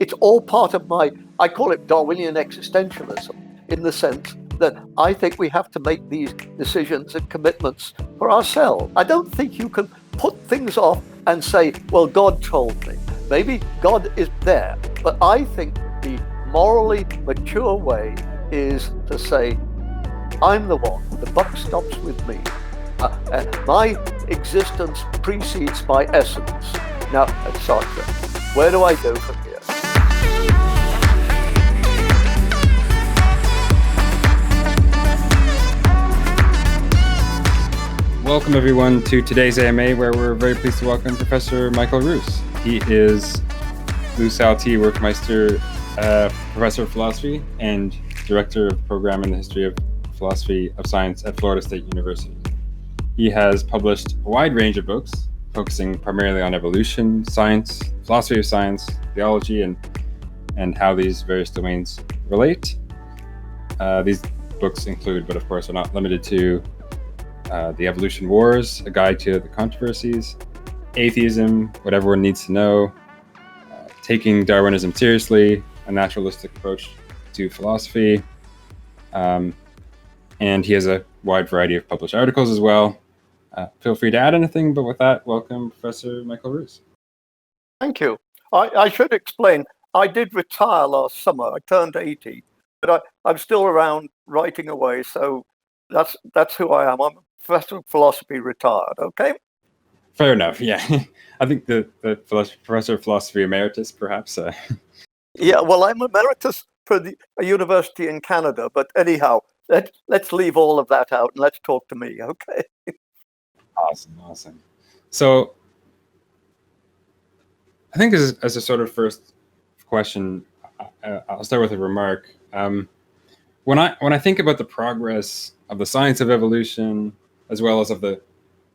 it's all part of I call it Darwinian existentialism, in the sense that I think we have to make these decisions and commitments for ourselves. I don't think you can put things off and say, well, God told me. Maybe God is there. But I think the morally mature way is to say, I'm the one. The buck stops with me. My existence precedes my essence. Now, etc. Where do I go from here? Welcome, everyone, to today's AMA, where we're very pleased to welcome Professor Michael Ruse. He is LUSALT Workmeister Professor of Philosophy and Director of Program in the History of Philosophy of Science at Florida State University. He has published a wide range of books, focusing primarily on evolution, science, philosophy of science, theology, and how these various domains relate. These books include, but of course are not limited to, The Evolution Wars, A Guide to the Controversies, Atheism, What Everyone Needs to Know, Taking Darwinism Seriously, A Naturalistic Approach to Philosophy, and he has a wide variety of published articles as well. Feel free to add anything, but with that, welcome Professor Michael Ruse. Thank you. I should explain, I did retire last summer. I turned 80, but I'm still around writing away, so that's who I am. I'm a professor of philosophy retired, okay? Fair enough, yeah. I think the Professor of Philosophy Emeritus, perhaps. Yeah, well, I'm emeritus for a university in Canada, but anyhow, let's leave all of that out and let's talk to me, okay? Awesome. So, I think as a sort of first question, I'll start with a remark. When I think about the progress of the science of evolution, as well as of the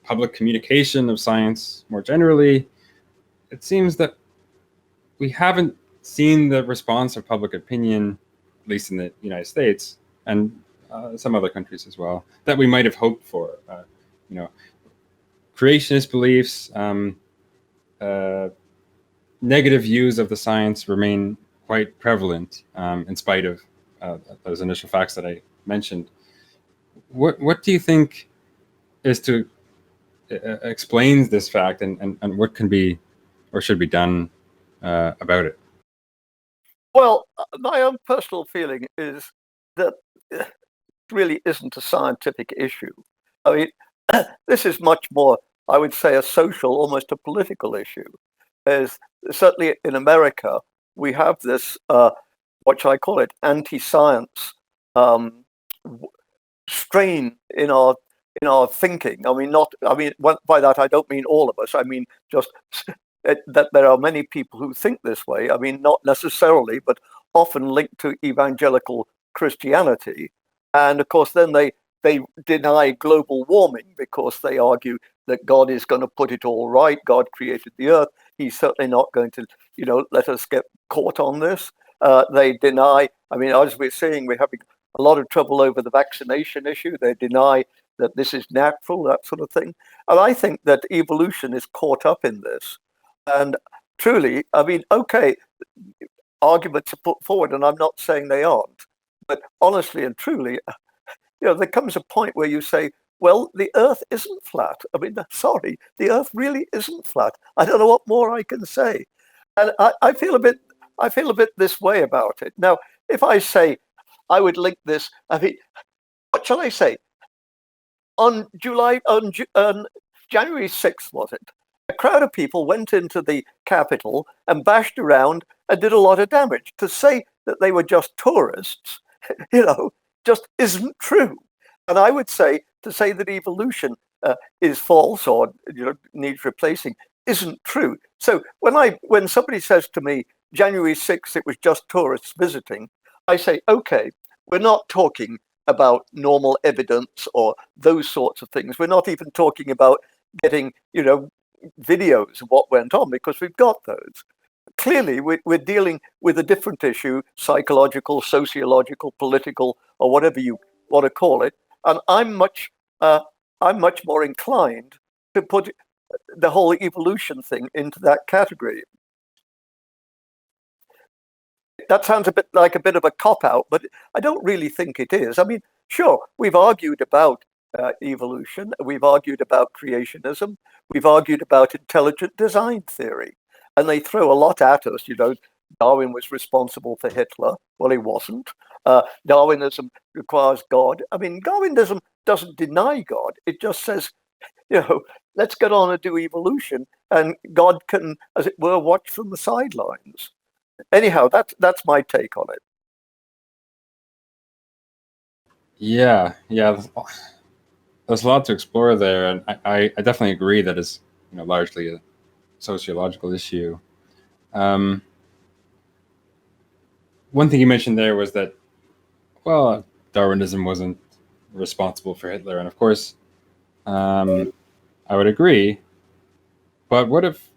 public communication of science more generally, it seems that we haven't seen the response of public opinion, at least in the United States and some other countries as well, that we might have hoped for. Creationist beliefs, negative views of the science remain quite prevalent in spite of those initial facts that I mentioned. What do you think is to explains this fact, and what can be or should be done about it? Well, my own personal feeling is that it really isn't a scientific issue. I mean, this is much more, I would say, a social, almost a political issue. As certainly in America, we have this, what shall I call it, anti-science strain in our thinking. By that I don't mean all of us. I mean just that there are many people who think this way. I mean, not necessarily, but often linked to evangelical Christianity. And of course, then they deny global warming because they argue that God is going to put it all right. God created the earth. He's certainly not going to, let us get caught on this. They deny, as we're seeing, we're having a lot of trouble over the vaccination issue. They deny that this is natural, that sort of thing. And I think that evolution is caught up in this. And truly, okay, arguments are put forward, and I'm not saying they aren't. But honestly and truly, there comes a point where you say, well, the earth isn't flat. Sorry, the earth really isn't flat. I don't know what more I can say. And I feel a bit this way about it. Now, if I say I would link this, what shall I say? On January 6th, was it? A crowd of people went into the Capitol and bashed around and did a lot of damage. To say that they were just tourists, just isn't true. And I would say to say that evolution is false or needs replacing isn't true. So when somebody says to me, January 6th, it was just tourists visiting, I say, okay, we're not talking about normal evidence or those sorts of things. We're not even talking about getting, videos of what went on, because we've got those. Clearly, we're dealing with a different issue, psychological, sociological, political, or whatever you want to call it. And I'm much more inclined to put the whole evolution thing into that category. that sounds a bit like a bit of a cop-out, but I don't really think it is. I mean, sure, we've argued about evolution, we've argued about creationism, we've argued about intelligent design theory, and they throw a lot at us. Darwin was responsible for Hitler. Well, he wasn't. Darwinism requires God. I mean, Darwinism doesn't deny God. It just says, let's get on and do evolution, and God can, as it were, watch from the sidelines. Anyhow, that's my take on it. Yeah. There's a lot to explore there, and I definitely agree that it's largely a sociological issue. One thing you mentioned there was that, well, Darwinism wasn't responsible for Hitler, and of course, I would agree. But what if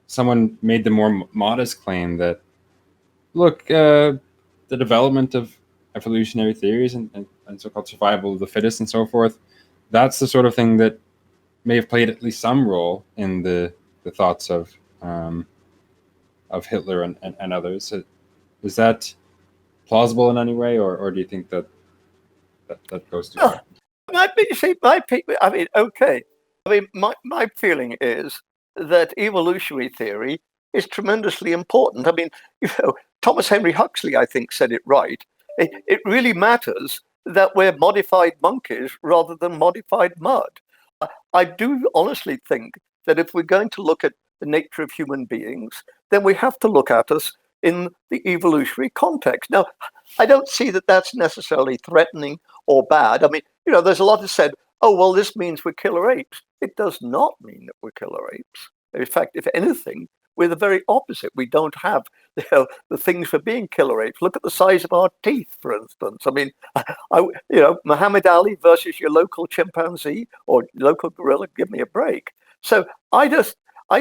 someone made the more modest claim that, look, the development of evolutionary theories and so-called survival of the fittest and so forth, that's the sort of thing that may have played at least some role in the thoughts of Hitler and others. Is that plausible in any way, or do you think that goes too far? Okay. I mean, my feeling is that evolutionary theory is tremendously important. I mean, Thomas Henry Huxley, I think, said it right. It really matters that we're modified monkeys rather than modified mud. I do honestly think that if we're going to look at the nature of human beings, then we have to look at us in the evolutionary context. Now, I don't see that that's necessarily threatening or bad. I mean, there's a lot of said, oh, well, this means we're killer apes. It does not mean that we're killer apes. In fact, if anything, we're the very opposite. We don't have the things for being killer apes. Look at the size of our teeth, for instance. I mean, Muhammad Ali versus your local chimpanzee or local gorilla, give me a break. So I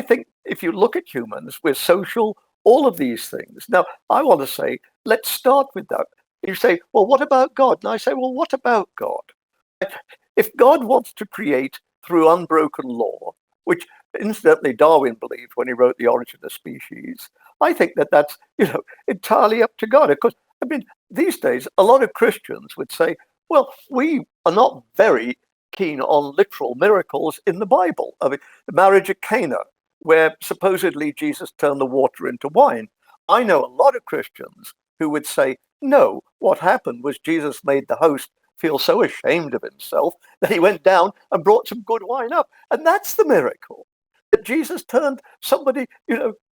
think if you look at humans, we're social, all of these things. Now, I want to say, let's start with that. You say, well, what about God? And I say, well, what about God? If God wants to create through unbroken law, which incidentally Darwin believed when he wrote The Origin of Species, I think that's entirely up to God. Of course, I mean, these days, a lot of Christians would say, well, we are not very keen on literal miracles in the Bible. I mean, the marriage at Cana, where supposedly Jesus turned the water into wine. I know a lot of Christians who would say, no, what happened was Jesus made the host feel so ashamed of himself that he went down and brought some good wine up. And that's the miracle. That Jesus turned somebody,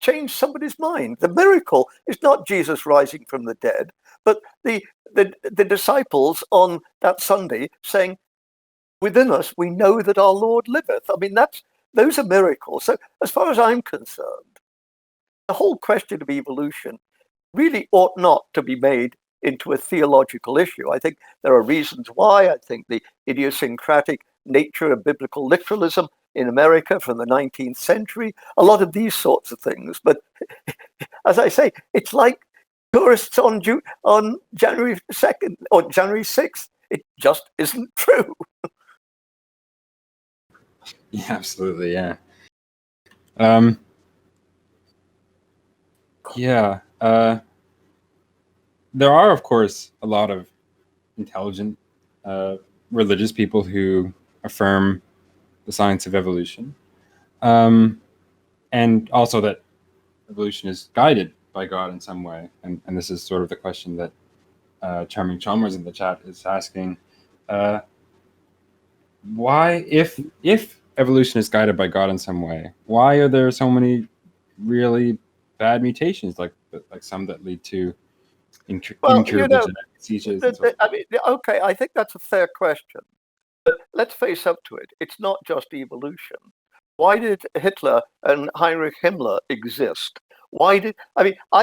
changed somebody's mind. The miracle is not Jesus rising from the dead, but the disciples on that Sunday saying, within us, we know that our Lord liveth. I mean, those are miracles. So as far as I'm concerned, the whole question of evolution really ought not to be made into a theological issue. I think there are reasons why. I think the idiosyncratic nature of biblical literalism in America from the 19th century, a lot of these sorts of things. But as I say, it's like tourists on January 2nd or January 6th. It just isn't true. Yeah, absolutely. Yeah. There are, of course, a lot of intelligent religious people who affirm the science of evolution, and also that evolution is guided by God in some way. And this is sort of the question that Charming Chalmers in the chat is asking. Why, if evolution is guided by God in some way, why are there so many really bad mutations, like some that lead to incurable genetic diseases? Okay, I think that's a fair question. But let's face up to it. It's not just evolution. Why did Hitler and Heinrich Himmler exist? I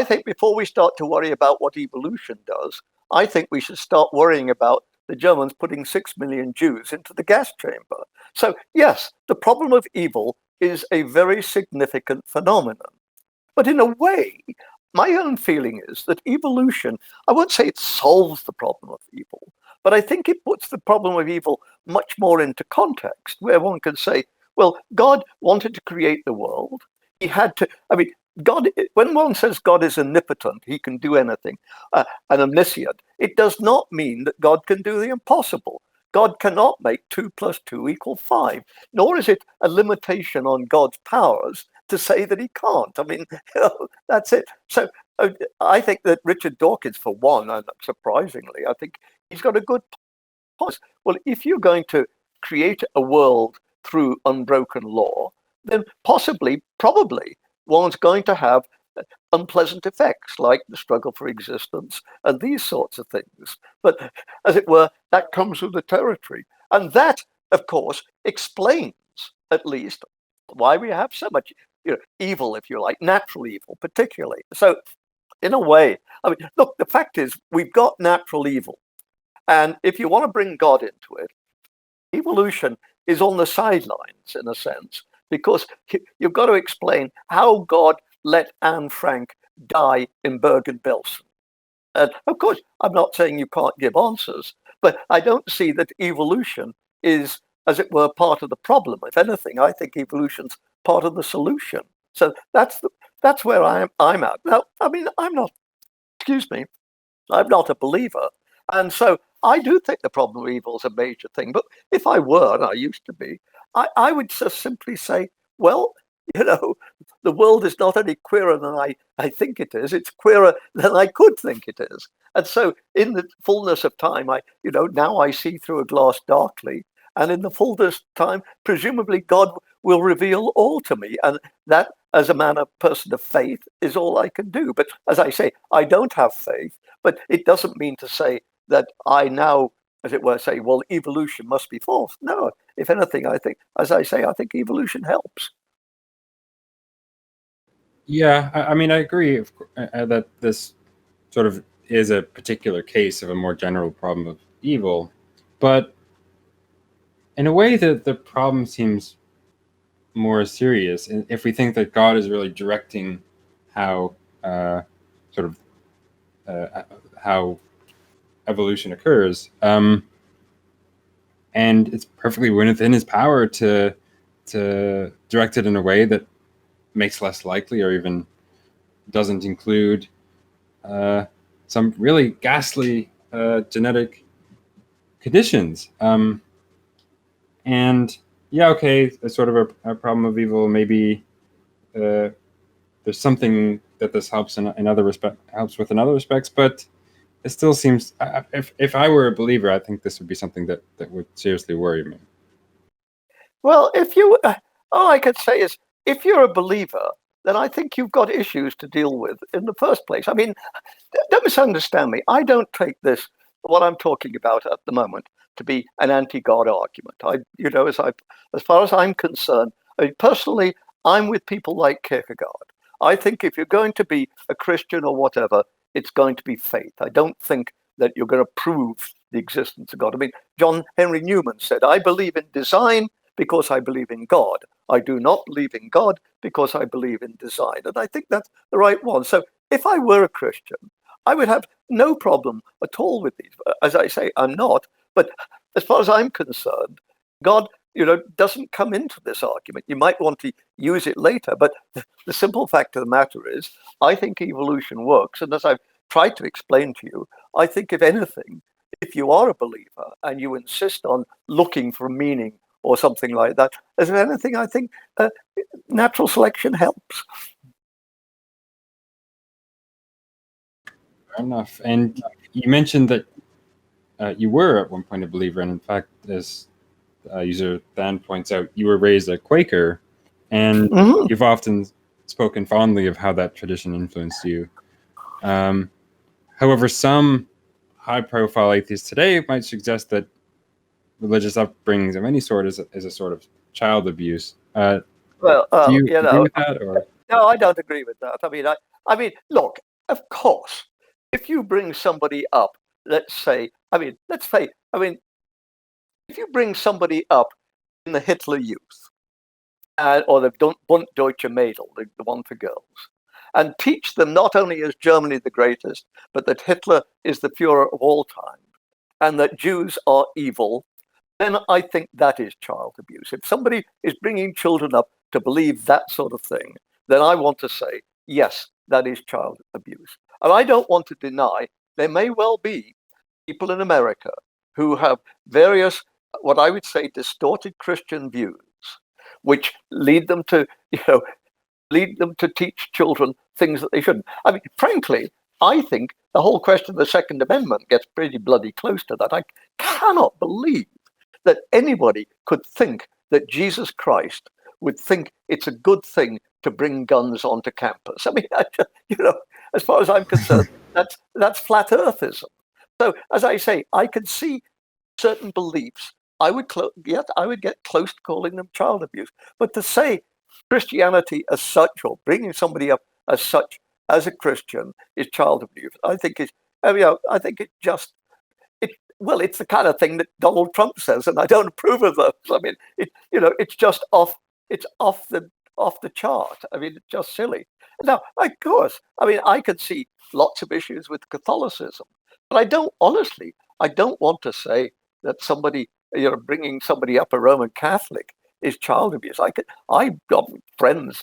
think before we start to worry about what evolution does, I think we should start worrying about the Germans putting 6 million Jews into the gas chamber. So yes, the problem of evil is a very significant phenomenon. But in a way, my own feeling is that evolution, I won't say it solves the problem of evil, but I think it puts the problem of evil much more into context, where one can say, well, God wanted to create the world. He had to, God, when one says God is omnipotent, he can do anything, and omniscient, it does not mean that God can do the impossible. God cannot make 2 + 2 = 5, nor is it a limitation on God's powers to say that he can't. I mean, that's it. So I think that Richard Dawkins, for one, and surprisingly, I think he's got a good point. Well, if you're going to create a world through unbroken law, then probably, one's going to have unpleasant effects like the struggle for existence and these sorts of things. But as it were, that comes with the territory. And that, of course, explains at least why we have so much evil, if you like, natural evil, particularly. So in a way, I mean, look, the fact is we've got natural evil. And if you want to bring God into it, evolution is on the sidelines in a sense, because you've got to explain how God let Anne Frank die in Bergen-Belsen. And of course, I'm not saying you can't give answers, but I don't see that evolution is, as it were, part of the problem. If anything, I think evolution's part of the solution. So that's where I'm at. Now, I mean, I'm not a believer. And so I do think the problem of evil is a major thing. But if I were, and I used to be, I would just simply say, well, the world is not any queerer than I think it is. It's queerer than I could think it is. And so in the fullness of time, now I see through a glass darkly. And in the fullness of time, presumably God will reveal all to me. And that, as a person of faith, is all I can do. But as I say, I don't have faith, but it doesn't mean to say that I now, as it were, say, well, evolution must be false. No, if anything, I think, as I say, I think evolution helps. Yeah, I mean, I agree that this sort of is a particular case of a more general problem of evil, but in a way that the problem seems more serious if we think that God is really directing how how evolution occurs, and it's perfectly within his power to direct it in a way that makes less likely or even doesn't include some really ghastly genetic conditions. And yeah, okay, a sort of a problem of evil. Maybe there's something that this helps helps with in other respects, but it still seems, if I were a believer, I think this would be something that would seriously worry me. Well, all I could say is, if you're a believer, then I think you've got issues to deal with in the first place. I mean, don't misunderstand me. I don't take what I'm talking about at the moment, to be an anti-God argument. As far as I'm concerned, I mean, personally, I'm with people like Kierkegaard. I think if you're going to be a Christian or whatever, it's going to be faith. I don't think that you're going to prove the existence of God. I mean, John Henry Newman said, I believe in design because I believe in God. I do not believe in God because I believe in design. And I think that's the right one. So if I were a Christian, I would have no problem at all with these. As I say, I'm not. But as far as I'm concerned, God, doesn't come into this argument. You might want to use it later, but the simple fact of the matter is, I think evolution works. And as I've tried to explain to you, I think, if anything, if you are a believer and you insist on looking for meaning or something like that, as if anything, I think natural selection helps. Fair enough. And you mentioned that you were at one point a believer, and in fact, as user Dan points out, you were raised a Quaker, and you've often spoken fondly of how that tradition influenced you. However, some high-profile atheists today might suggest that religious upbringings of any sort is a sort of child abuse. Do you agree with that? Or? No, I don't agree with that. I mean, look, of course, if you bring somebody up, if you bring somebody up in the Hitler Youth, or the Bund Deutsche Mädel, the one for girls, and teach them not only is Germany the greatest, but that Hitler is the Führer of all time, and that Jews are evil, then I think that is child abuse. If somebody is bringing children up to believe that sort of thing, then I want to say yes, that is child abuse. And I don't want to deny there may well be people in America who have various, what I would say, distorted Christian views, which lead them to, lead them to teach children things that they shouldn't. I mean, frankly, I think the whole question of the Second Amendment gets pretty bloody close to that. I cannot believe that anybody could think that Jesus Christ would think it's a good thing to bring guns onto campus. I mean, as far as I'm concerned, that's flat earthism. So, as I say, I can see certain beliefs. I would get close to calling them child abuse. But to say Christianity as such, or bringing somebody up as such as a Christian, is child abuse, I think it's the kind of thing that Donald Trump says, and I don't approve of those. I mean, it's just off the chart. I mean, it's just silly. Now, of course, I mean, I can see lots of issues with Catholicism, but I don't want to say that somebody, bringing somebody up a Roman Catholic is child abuse. I've got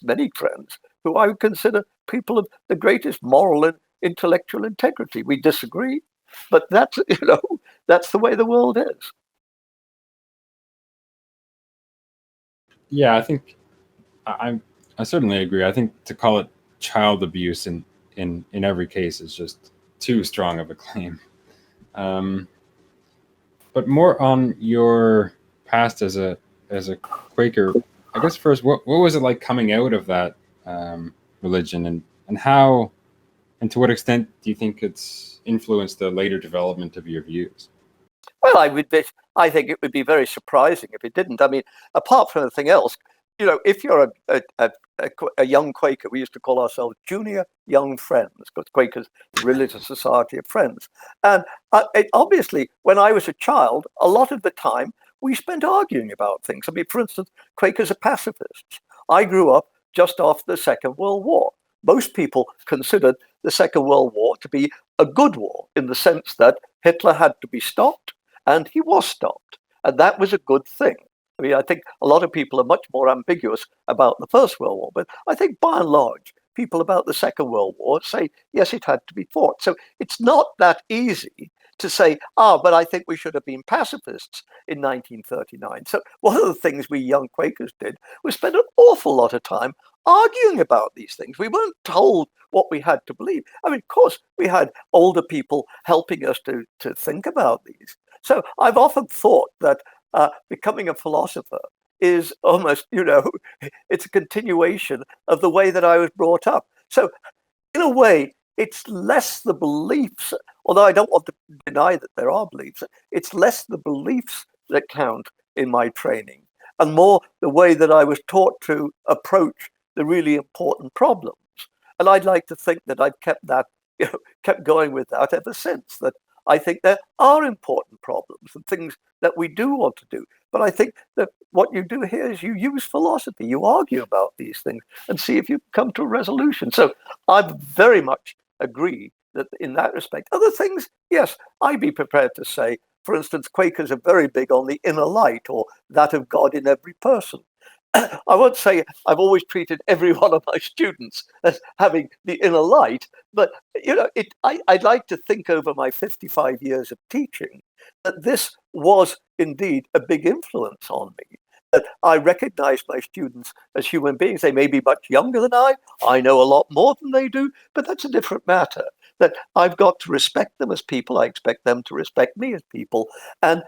many friends, who I would consider people of the greatest moral and intellectual integrity. We disagree, but that's the way the world is. Yeah, I think I certainly agree. I think to call it child abuse in every case is just too strong of a claim. But more on your past as a Quaker, I guess first, what was it like coming out of that religion, and how and to what extent do you think it's influenced the later development of your views? Well, I think it would be very surprising if it didn't. I mean, apart from anything else, if you're a young Quaker, we used to call ourselves junior young friends, because Quakers, religious society of friends. And obviously, when I was a child, a lot of the time we spent arguing about things. I mean, for instance, Quakers are pacifists. I grew up just after the Second World War. Most people considered the Second World War to be a good war, in the sense that Hitler had to be stopped, and he was stopped. And that was a good thing. I mean, I think a lot of people are much more ambiguous about the First World War, but I think by and large, people about the Second World War say, yes, it had to be fought. So it's not that easy to say, but I think we should have been pacifists in 1939. So one of the things we young Quakers did was spend an awful lot of time arguing about these things. We weren't told what we had to believe. I mean, of course, we had older people helping us to think about these. So I've often thought that becoming a philosopher is almost, it's a continuation of the way that I was brought up. So in a way, it's less the beliefs, although I don't want to deny that there are beliefs, it's less the beliefs that count in my training, and more the way that I was taught to approach the really important problems. And I'd like to think that I've kept going with that ever since, that I think there are important problems and things that we do want to do. But I think that what you do here is you use philosophy, you argue about these things and see if you come to a resolution. So I very much agree that in that respect. Other things, yes, I'd be prepared to say, for instance, Quakers are very big on the inner light, or that of God in every person. I won't say I've always treated every one of my students as having the inner light, but I'd like to think over my 55 years of teaching that this was indeed a big influence on me. That I recognize my students as human beings. They may be much younger than I know a lot more than they do, but that's a different matter. That I've got to respect them as people. I expect them to respect me as people. And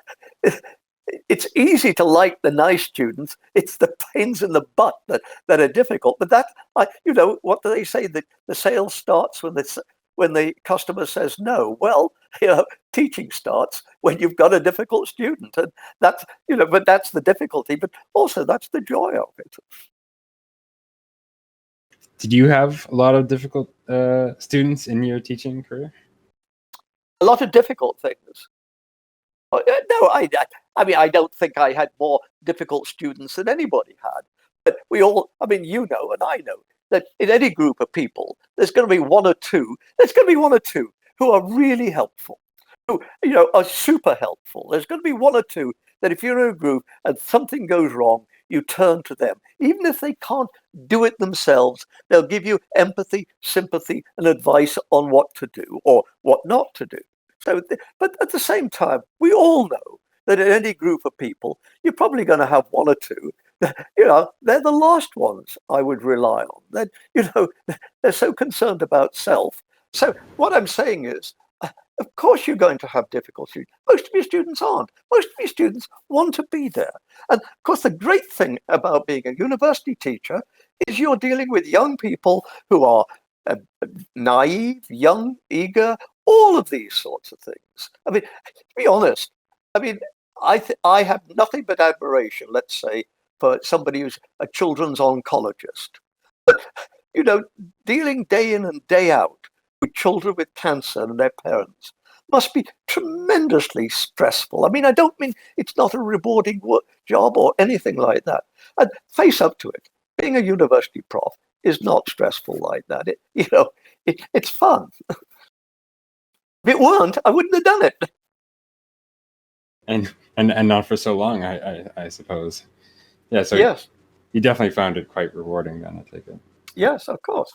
it's easy to like the nice students. It's the pains in the butt that are difficult. But what do they say? That the sale starts when the customer says no. Well, teaching starts when you've got a difficult student, and that's but that's the difficulty. But also that's the joy of it. Did you have a lot of difficult students in your teaching career? A lot of difficult things. No, I mean, I don't think I had more difficult students than anybody had. But we all, I mean, and I know that in any group of people, there's going to be one or two who are really helpful, who, are super helpful. There's going to be one or two that if you're in a group and something goes wrong, you turn to them. Even if they can't do it themselves, they'll give you empathy, sympathy, and advice on what to do or what not to do. So, but at the same time, we all know that in any group of people, you're probably going to have one or two. They're the last ones I would rely on. They're so concerned about self. So what I'm saying is, of course, you're going to have difficulty. Most of your students aren't. Most of your students want to be there. And of course, the great thing about being a university teacher is you're dealing with young people who are naive, young, eager, all of these sorts of things. I mean, to be honest, I have nothing but admiration, let's say, for somebody who's a children's oncologist. But, dealing day in and day out with children with cancer and their parents must be tremendously stressful. I mean, I don't mean it's not a rewarding job or anything like that. And face up to it. Being a university prof is not stressful like that. It's fun. If it weren't, I wouldn't have done it. And not for so long, I suppose. Yeah, so yes. You definitely found it quite rewarding then, I take it. Yes, of course.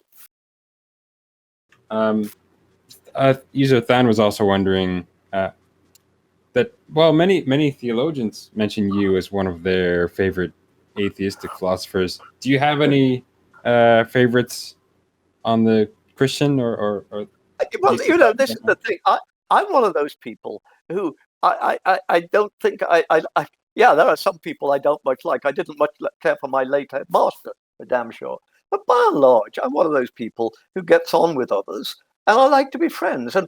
User Than was also wondering that, well, many theologians mention you as one of their favorite atheistic philosophers. Do you have any favorites on the Christian or well, this is the thing. I'm one of those people who I don't think yeah, there are some people I don't much like. I didn't much care for my late headmaster, for damn sure. But by and large, I'm one of those people who gets on with others, and I like to be friends. And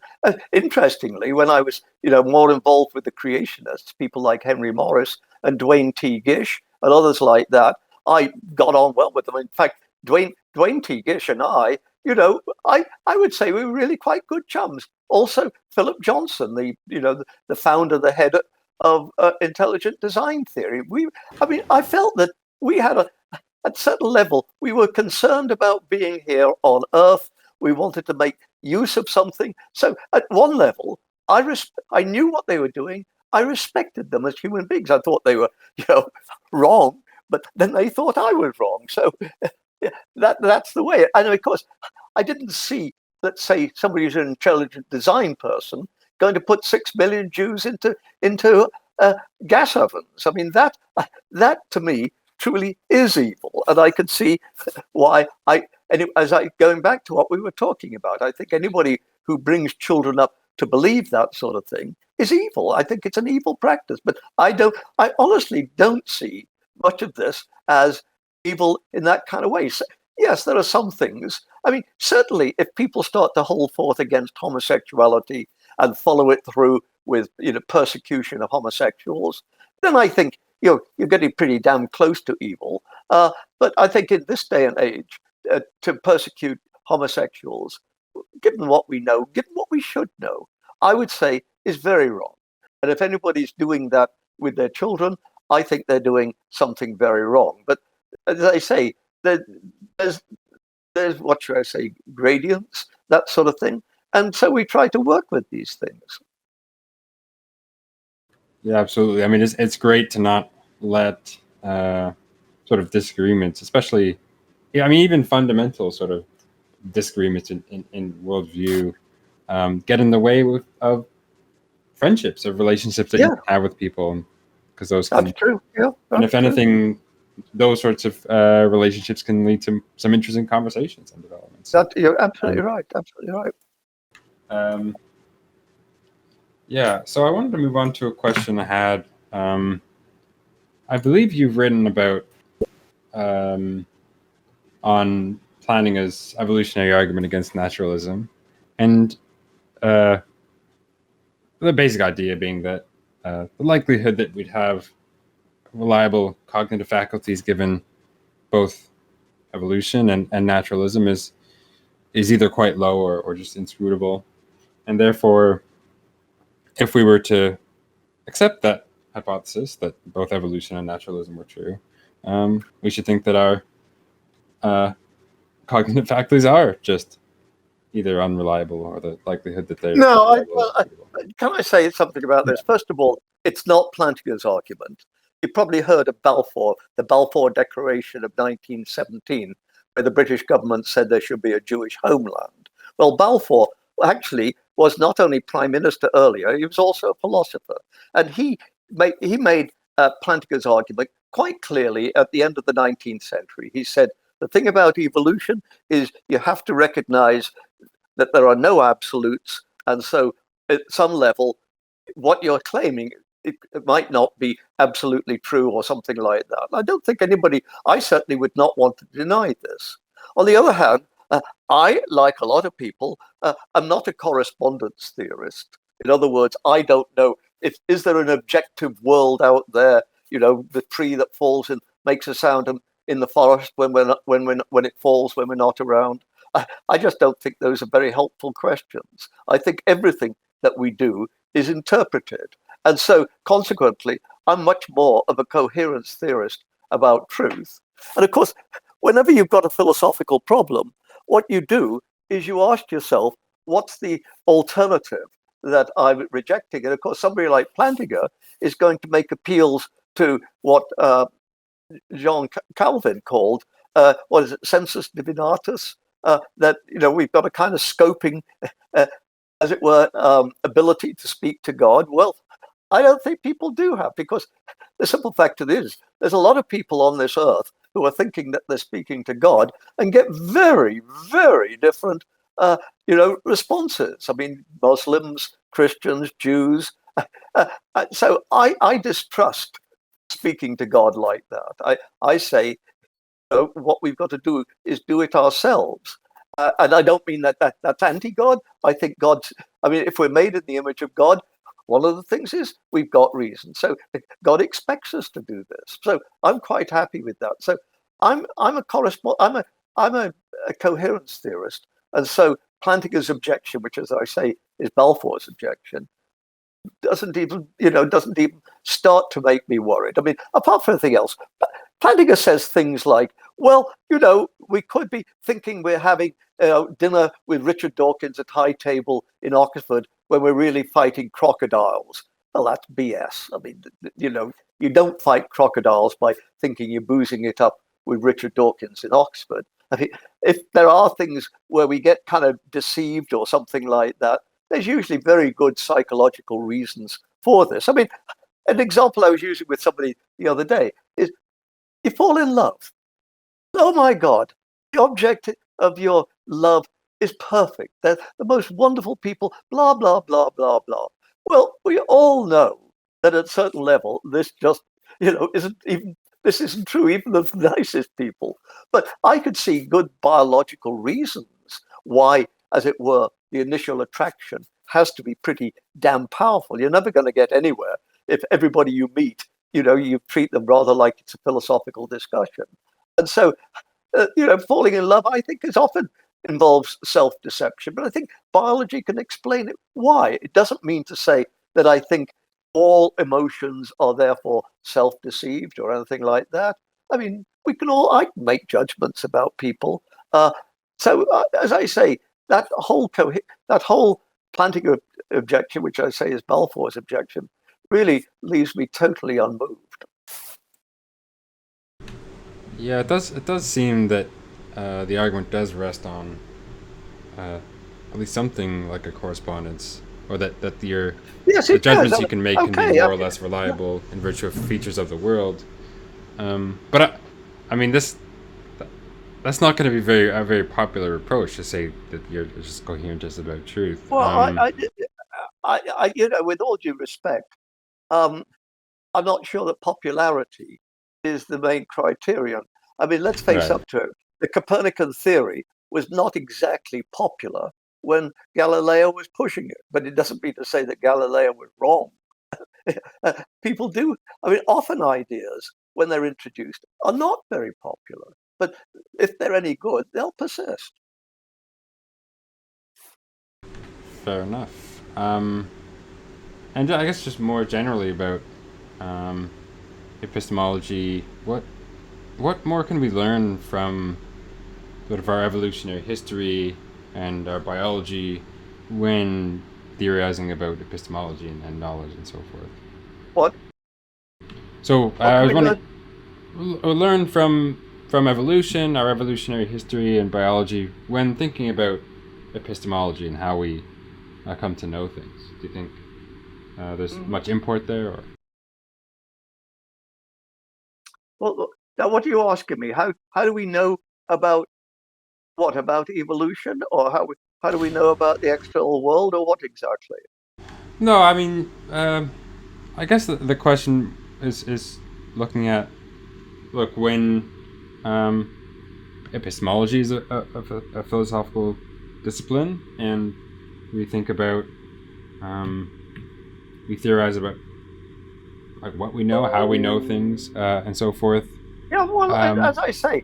interestingly, when I was, more involved with the creationists, people like Henry Morris and Dwayne T. Gish and others like that, I got on well with them. In fact, Dwayne T. Gish and I would say we were really quite good chums. Also, Philip Johnson, the founder, the head of intelligent design theory. I felt that we had at a certain level, we were concerned about being here on Earth. We wanted to make use of something. So at one level, I knew what they were doing. I respected them as human beings. I thought they were, wrong, but then they thought I was wrong. So that's the way. And of course, I didn't see, let's say, somebody who's an intelligent design person going to put 6 million Jews into gas ovens. I mean, that to me truly is evil, and I can see why. Going back to what we were talking about, I think anybody who brings children up to believe that sort of thing is evil. I think it's an evil practice, but I honestly don't see much of this as evil in that kind of way. So, yes, there are some things. I mean, certainly, if people start to hold forth against homosexuality and follow it through with persecution of homosexuals, then I think you're getting pretty damn close to evil. But I think in this day and age, to persecute homosexuals, given what we know, given what we should know, I would say is very wrong. And if anybody's doing that with their children, I think they're doing something very wrong. But as I say, there's what should I say, gradients, that sort of thing. And so we try to work with these things. Yeah, absolutely. I mean, it's great to not let sort of disagreements, especially, even fundamental sort of disagreements in worldview, get in the way of friendships, of relationships that you have with people, because those can. That's true. Yeah. And if anything, those sorts of relationships can lead to some interesting conversations and developments. You're absolutely right. Absolutely right. So I wanted to move on to a question I had. I believe you've written about on Plantinga's evolutionary argument against naturalism, and the basic idea being that the likelihood that we'd have reliable cognitive faculties given both evolution and naturalism is either quite low or just inscrutable. And therefore, if we were to accept that hypothesis that both evolution and naturalism were true, we should think that our cognitive faculties are just either unreliable or the likelihood that they're... No, can I say something about this? First of all, it's not Plantinga's argument. you probably heard of Balfour, the Balfour Declaration of 1917, where the British government said there should be a Jewish homeland. Well, Balfour actually was not only prime minister earlier, he was also a philosopher. And he made Plantinga's argument quite clearly at the end of the 19th century. He said, the thing about evolution is you have to recognize that there are no absolutes. And so at some level, what you're claiming, it might not be absolutely true or something like that. I don't think I certainly would not want to deny this. On the other hand, I, like a lot of people, am not a correspondence theorist. In other words, I don't know is there an objective world out there, the tree that falls and makes a sound in the forest when it falls when we're not around. I just don't think those are very helpful questions. I think everything that we do is interpreted. And so consequently, I'm much more of a coherence theorist about truth. And of course, whenever you've got a philosophical problem, what you do is you ask yourself, what's the alternative that I'm rejecting? And of course, somebody like Plantinga is going to make appeals to what Jean Calvin called, what is it, sensus divinatus, that, we've got a kind of scoping, as it were, ability to speak to God. Well, I don't think people do have, because the simple fact of it is, there's a lot of people on this earth who are thinking that they're speaking to God and get very, very different, responses. I mean, Muslims, Christians, Jews. So I distrust speaking to God like that. I say, what we've got to do is do it ourselves. And I don't mean that's anti-God. I think if we're made in the image of God, one of the things is we've got reason. So God expects us to do this. So I'm quite happy with that. So I'm a coherence theorist. And so Plantinga's objection, which, as I say, is Balfour's objection, doesn't even start to make me worried. I mean, apart from anything else, Plantinga says things like, well, we could be thinking we're having dinner with Richard Dawkins at High Table in Oxford when we're really fighting crocodiles. Well, that's BS. I mean, you don't fight crocodiles by thinking you're boozing it up with Richard Dawkins in Oxford. I mean, if there are things where we get kind of deceived or something like that, there's usually very good psychological reasons for this. I mean, an example I was using with somebody the other day is you fall in love. Oh my God, the object of your love is perfect. They're the most wonderful people, blah, blah, blah, blah, blah. Well, we all know that at a certain level, this just, this isn't true, even of the nicest people. But I could see good biological reasons why, as it were, the initial attraction has to be pretty damn powerful. You're never going to get anywhere if everybody you meet, you treat them rather like it's a philosophical discussion. And so, falling in love, I think, is often involves self-deception. But I think biology can explain it. Why? It doesn't mean to say that I think all emotions are therefore self-deceived or anything like that. I mean, I can make judgments about people. So, as I say, that whole Plantinga objection, which I say is Balfour's objection, really leaves me totally unmoved. Yeah, it does seem that the argument does rest on at least something like a correspondence, or that the judgments you can make can be more or less reliable in virtue of features of the world. But I mean, that's not going to be a very popular approach to say that you're just coherent just about truth. Well, I with all due respect, I'm not sure that popularity is the main criterion. I mean, let's face up to it. The Copernican theory was not exactly popular when Galileo was pushing it, but it doesn't mean to say that Galileo was wrong. People do. I mean, often ideas, when they're introduced, are not very popular, but if they're any good, they'll persist. Fair enough. And I guess just more generally about epistemology, what more can we learn from sort of our evolutionary history and our biology when theorizing about epistemology and knowledge and so forth? What? So What I can was we wondering, learn? we learn from evolution, our evolutionary history and biology when thinking about epistemology and how we come to know things. Do you think there's much import there? Or? Well, now what are you asking me? How do we know about what about evolution, or how do we know about the external world, or what exactly? No, I mean, I guess the question is looking at when um, epistemology is a philosophical discipline, and we think about we theorize about like what we know, how we know things, and so forth. Yeah, well, Um, as I say,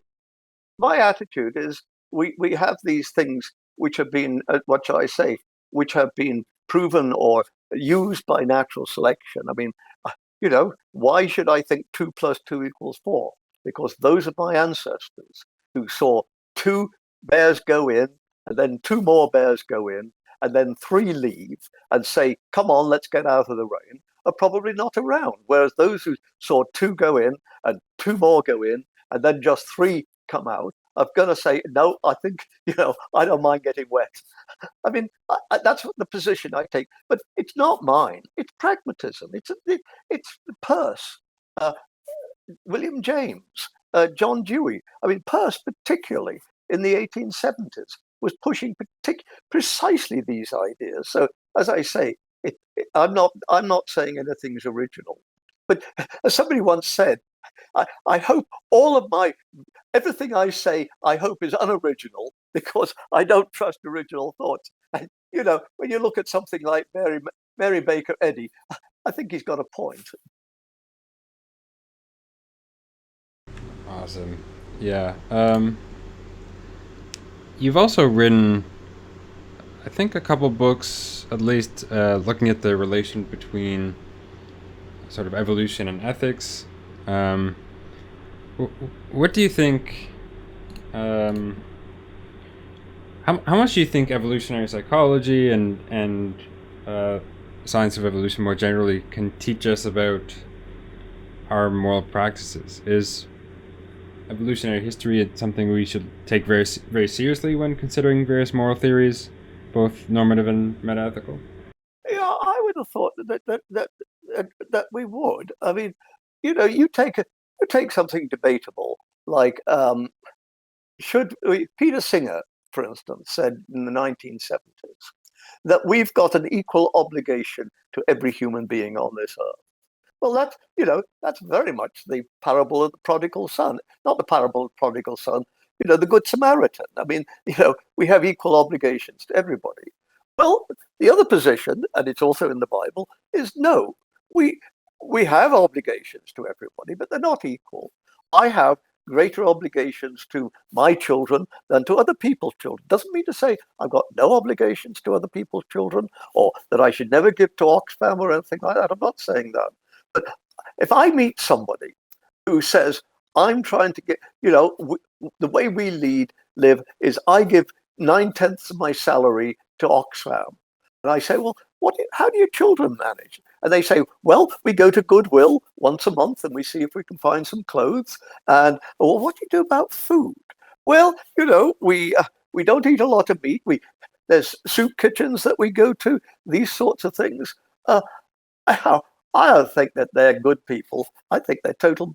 my attitude is we have these things which have been, what shall I say, which have been proven or used by natural selection. I mean, why should I think 2 + 2 = 4? Because those are my ancestors who saw two bears go in, and then two more bears go in, and then three leave and say, come on, let's get out of the rain, are probably not around. Whereas those who saw two go in and two more go in, and then just three come out, I'm going to say, no, I think, I don't mind getting wet. I mean, that's the position I take, but it's not mine. It's pragmatism. It's Peirce, uh, William James, John Dewey. I mean, Peirce, particularly in the 1870s, was pushing precisely these ideas. So, as I say, I'm not saying anything's original, but as somebody once said, I hope all of everything I say, I hope is unoriginal because I don't trust original thoughts. And when you look at something like Mary Baker Eddy, I think he's got a point. Awesome. Yeah. You've also written, I think, a couple books, at least, looking at the relation between sort of evolution and ethics. What do you think? How much do you think evolutionary psychology and science of evolution more generally can teach us about our moral practices? Is evolutionary history something we should take very very seriously when considering various moral theories, both normative and metaethical? Yeah, I would have thought that we would. I mean, you take something debatable like Peter Singer, for instance, said in the 1970s that we've got an equal obligation to every human being on this earth. Well, that's very much the parable of the prodigal son. Not the parable of the prodigal son, the Good Samaritan. I mean, we have equal obligations to everybody. Well, the other position, and it's also in the Bible, is no, we have obligations to everybody, but they're not equal. I have greater obligations to my children than to other people's children. Doesn't mean to say I've got no obligations to other people's children or that I should never give to Oxfam or anything like that. I'm not saying that. But if I meet somebody who says, I'm trying to get, the way we live is I give 9/10 of my salary to Oxfam. And I say, well, how do your children manage? And they say, well, we go to Goodwill once a month and we see if we can find some clothes. And, well, what do you do about food? Well, we don't eat a lot of meat. There's soup kitchens that we go to, these sorts of things. I don't think that they're good people. I think they're total,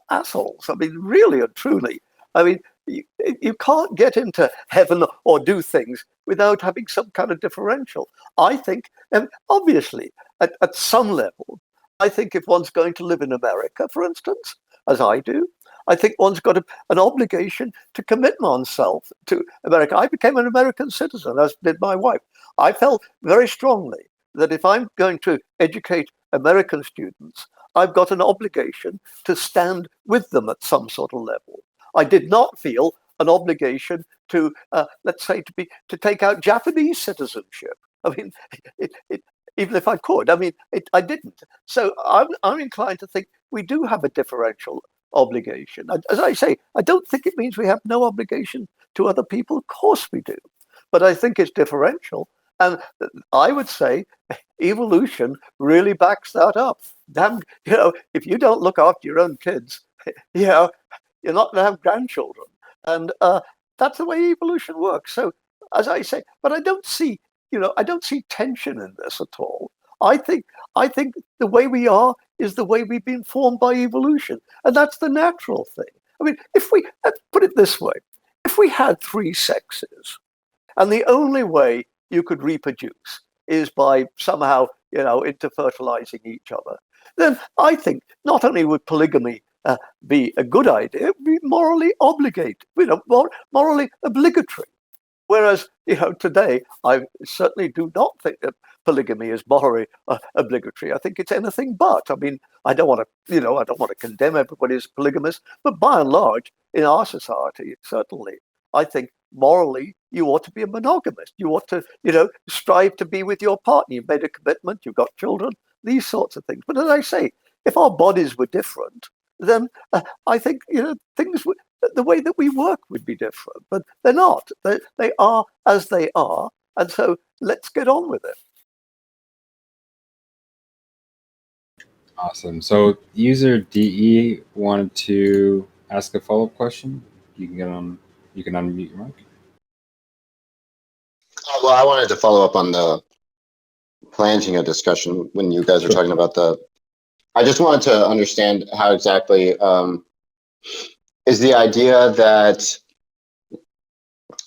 assholes. I mean, really and truly. I mean, you can't get into heaven or do things without having some kind of differential. I think, and obviously, at some level, I think if one's going to live in America, for instance, as I do, I think one's got an obligation to commit oneself to America. I became an American citizen, as did my wife. I felt very strongly that if I'm going to educate American students, I've got an obligation to stand with them at some sort of level. I did not feel an obligation to, let's say, to take out Japanese citizenship. I mean, even if I could, I didn't. So I'm inclined to think we do have a differential obligation. As I say, I don't think it means we have no obligation to other people. Of course we do. But I think it's differential. And I would say evolution really backs that up. Damn, if you don't look after your own kids, you're not going to have grandchildren. And that's the way evolution works. So, as I say, but I don't see, I don't see tension in this at all. I think the way we are is the way we've been formed by evolution, and that's the natural thing. I mean, if we put it this way, if we had three sexes, and the only way you could reproduce is by somehow, interfertilizing each other, then I think not only would polygamy be a good idea, it would be morally morally obligatory. Whereas, today, I certainly do not think that polygamy is morally obligatory. I think it's anything but. I mean, I don't want to condemn everybody as polygamous, but by and large, in our society, certainly, I think morally you ought to be a monogamist. You ought to, strive to be with your partner. You've made a commitment. You've got children. These sorts of things. But as I say, if our bodies were different, then I think things would. The way that we work would be different, but they're not. They are as they are, and so let's get on with it. Awesome. So user DE wanted to ask a follow-up question. You can get on. You can unmute your mic. Well, I wanted to follow up on the Plantinga discussion when you guys were talking about I just wanted to understand how exactly. Is the idea that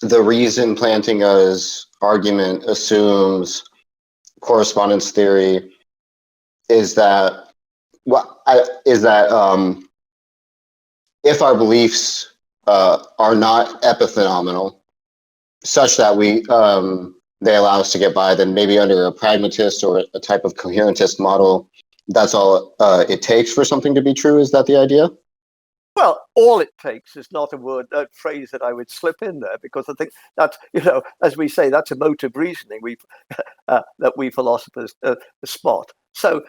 the reason Plantinga's argument assumes correspondence theory is that if our beliefs are not epiphenomenal, such that they allow us to get by, then maybe under a pragmatist or a type of coherentist model, that's all it takes for something to be true? Is that the idea? Well, all it takes is not a phrase that I would slip in there, because I think that, as we say, that's emotive reasoning that we philosophers spot. So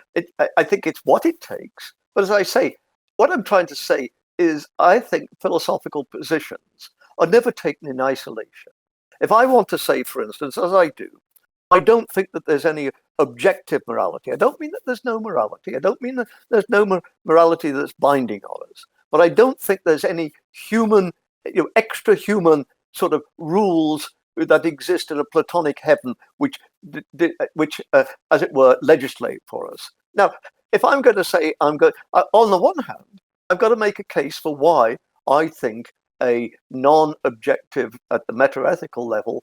I think it's what it takes. But as I say, what I'm trying to say is I think philosophical positions are never taken in isolation. If I want to say, for instance, as I do, I don't think that there's any objective morality. I don't mean that there's no morality. I don't mean that there's no morality that's binding on us. But I don't think there's any human, extra human sort of rules that exist in a Platonic heaven, which, as it were, legislate for us. Now, if I'm going to say, on the one hand, I've got to make a case for why I think a non-objective, at the metaethical level,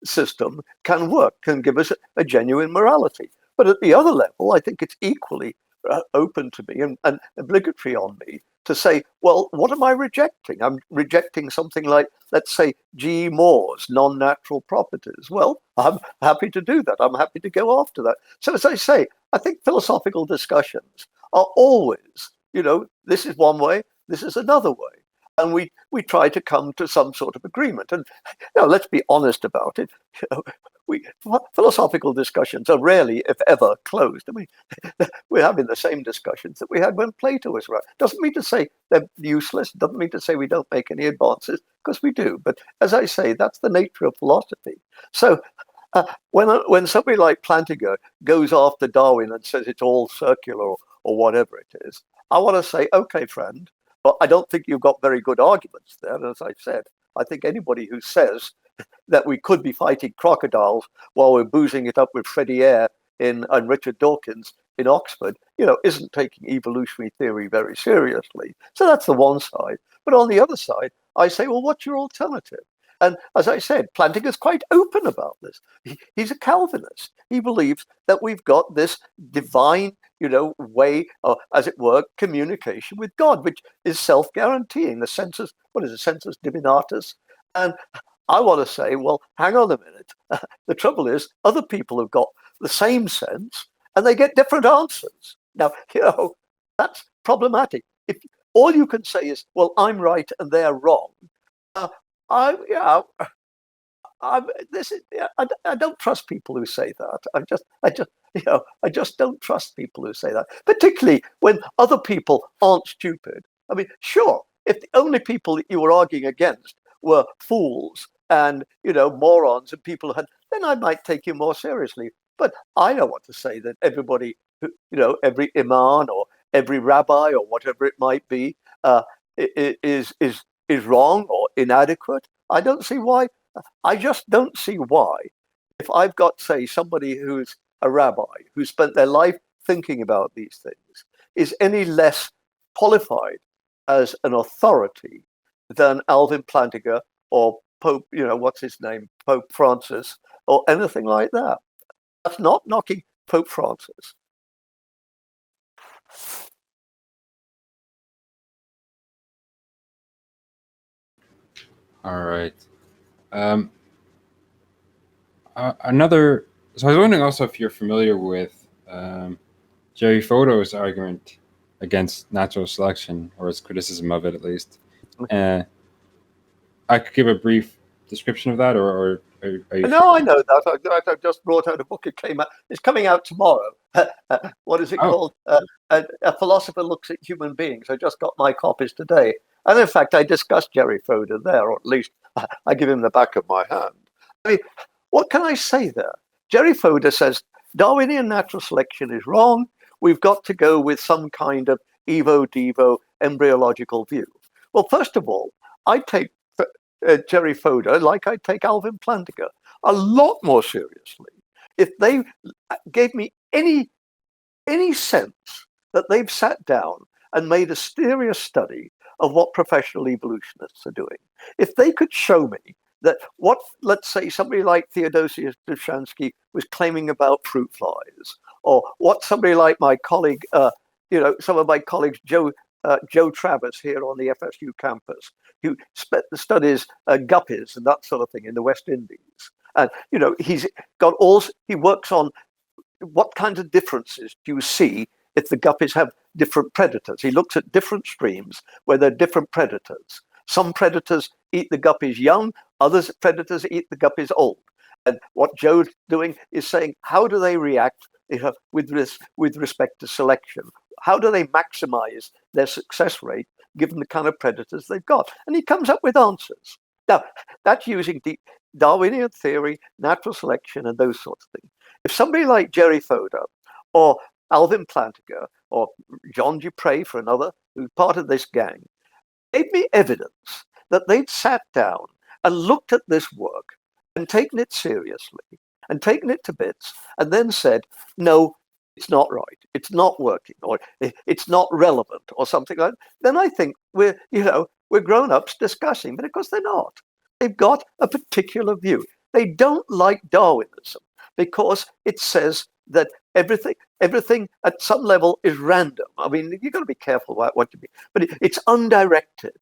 system can work, can give us a genuine morality. But at the other level, I think it's equally open to me and obligatory on me to say, well, what am I rejecting? I'm rejecting something like, let's say, G. Moore's non-natural properties. Well, I'm happy to do that. I'm happy to go after that. So as I say, I think philosophical discussions are always, this is one way, this is another way. And we try to come to some sort of agreement. And let's be honest about it. Philosophical discussions are rarely, if ever, closed. I mean, we're having the same discussions that we had when Plato was around. Doesn't mean to say they're useless. Doesn't mean to say we don't make any advances, because we do. But as I say, that's the nature of philosophy. So when somebody like Plantinga goes after Darwin and says it's all circular or whatever it is, I want to say, okay, friend, but I don't think you've got very good arguments there. As I said, I think anybody who says that we could be fighting crocodiles while we're boozing it up with Freddie Eyre and Richard Dawkins in Oxford, isn't taking evolutionary theory very seriously. So that's the one side. But on the other side, I say, well, what's your alternative? And as I said, Plantinga's quite open about this. He's a Calvinist. He believes that we've got this divine, way, as it were, communication with God, which is self-guaranteeing. The sensus divinatus. And I want to say, well, hang on a minute. The trouble is, other people have got the same sense, and they get different answers. Now, that's problematic. If all you can say is, well, I'm right and they're wrong, I don't trust people who say that. I just don't trust people who say that, particularly when other people aren't stupid. I mean, sure, if the only people that you were arguing against were fools and morons and people who had then I might take you more seriously. But I don't want to say that everybody, every imam or every rabbi or whatever it might be, is wrong or inadequate. I don't see why. I just don't see why. If I've got, say, somebody who's a rabbi who spent their life thinking about these things, is any less qualified as an authority than Alvin Plantinga or Pope, what's his name, Pope Francis, or anything like that. That's not knocking Pope Francis. All right. Another. So I was wondering also if you're familiar with Jerry Fodor's argument against natural selection, or his criticism of it, at least. I could give a brief description of that, or are you? No, I know that. I just brought out a book. It's coming out tomorrow. What is it called? A Philosopher Looks at Human Beings. I just got my copies today. And in fact, I discussed Jerry Fodor there, or at least I give him the back of my hand. I mean, what can I say there? Jerry Fodor says Darwinian natural selection is wrong. We've got to go with some kind of evo-devo embryological view. Well, first of all, I take Jerry Fodor, like I take Alvin Plantinga, a lot more seriously. If they gave me any sense that they've sat down and made a serious study of what professional evolutionists are doing, if they could show me that what, let's say, somebody like Theodosius Dushansky was claiming about fruit flies, or what somebody like my colleague, some of my colleagues, Joe Travers here on the FSU campus, who studies guppies and that sort of thing in the West Indies. And, he works on what kinds of differences do you see if the guppies have different predators. He looks at different streams where there are different predators. Some predators eat the guppies young, others predators eat the guppies old. And what Joe's doing is saying, how do they react with respect to selection? How do they maximize their success rate given the kind of predators they've got? And he comes up with answers. Now, that's using Darwinian theory, natural selection, and those sorts of things. If somebody like Jerry Fodor or Alvin Plantinga or John Dupre, for another, who's part of this gang, gave me evidence that they'd sat down and looked at this work and taken it seriously and taken it to bits and then said, no, it's not right, it's not working, or it's not relevant, or something like that, then I think we're grown-ups discussing, but of course they're not. They've got a particular view. They don't like Darwinism because it says that everything at some level is random. I mean, you've got to be careful about what you mean, but it's undirected,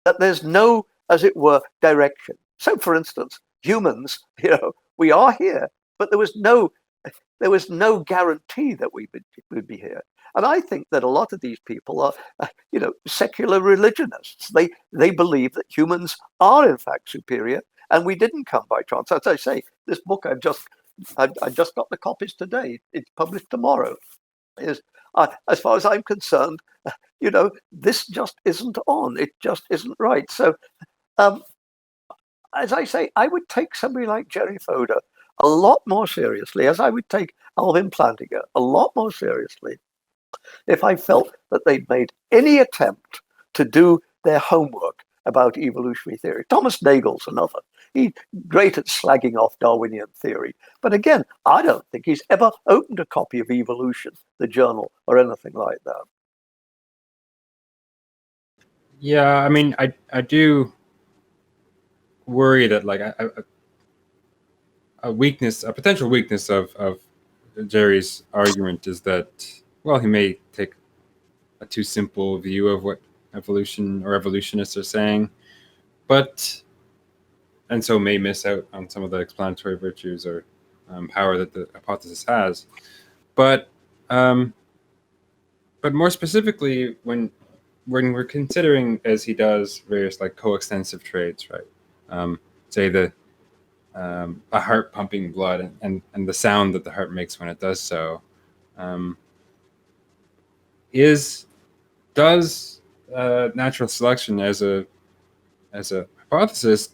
that there's no, as it were, direction. So, for instance, humans, we are here, but there was no guarantee that we would be here. And I think that a lot of these people are, secular religionists. They believe that humans are in fact superior, and we didn't come by chance. As I say, this book I just got the copies today. It's published tomorrow. As far as I'm concerned, this just isn't on. It just isn't right. So, as I say, I would take somebody like Jerry Fodor a lot more seriously, as I would take Alvin Plantinga a lot more seriously, if I felt that they'd made any attempt to do their homework about evolutionary theory. Thomas Nagel's another. He's great at slagging off Darwinian theory. But again, I don't think he's ever opened a copy of Evolution, the journal, or anything like that. Yeah, I mean, I do worry that a potential weakness of Jerry's argument is that, well, he may take a too simple view of what evolution or evolutionists are saying, and so may miss out on some of the explanatory virtues or power that the hypothesis has. But more specifically, when we're considering, as he does, various coextensive traits, right? Say a heart pumping blood and the sound that the heart makes when it does so. Does natural selection as a hypothesis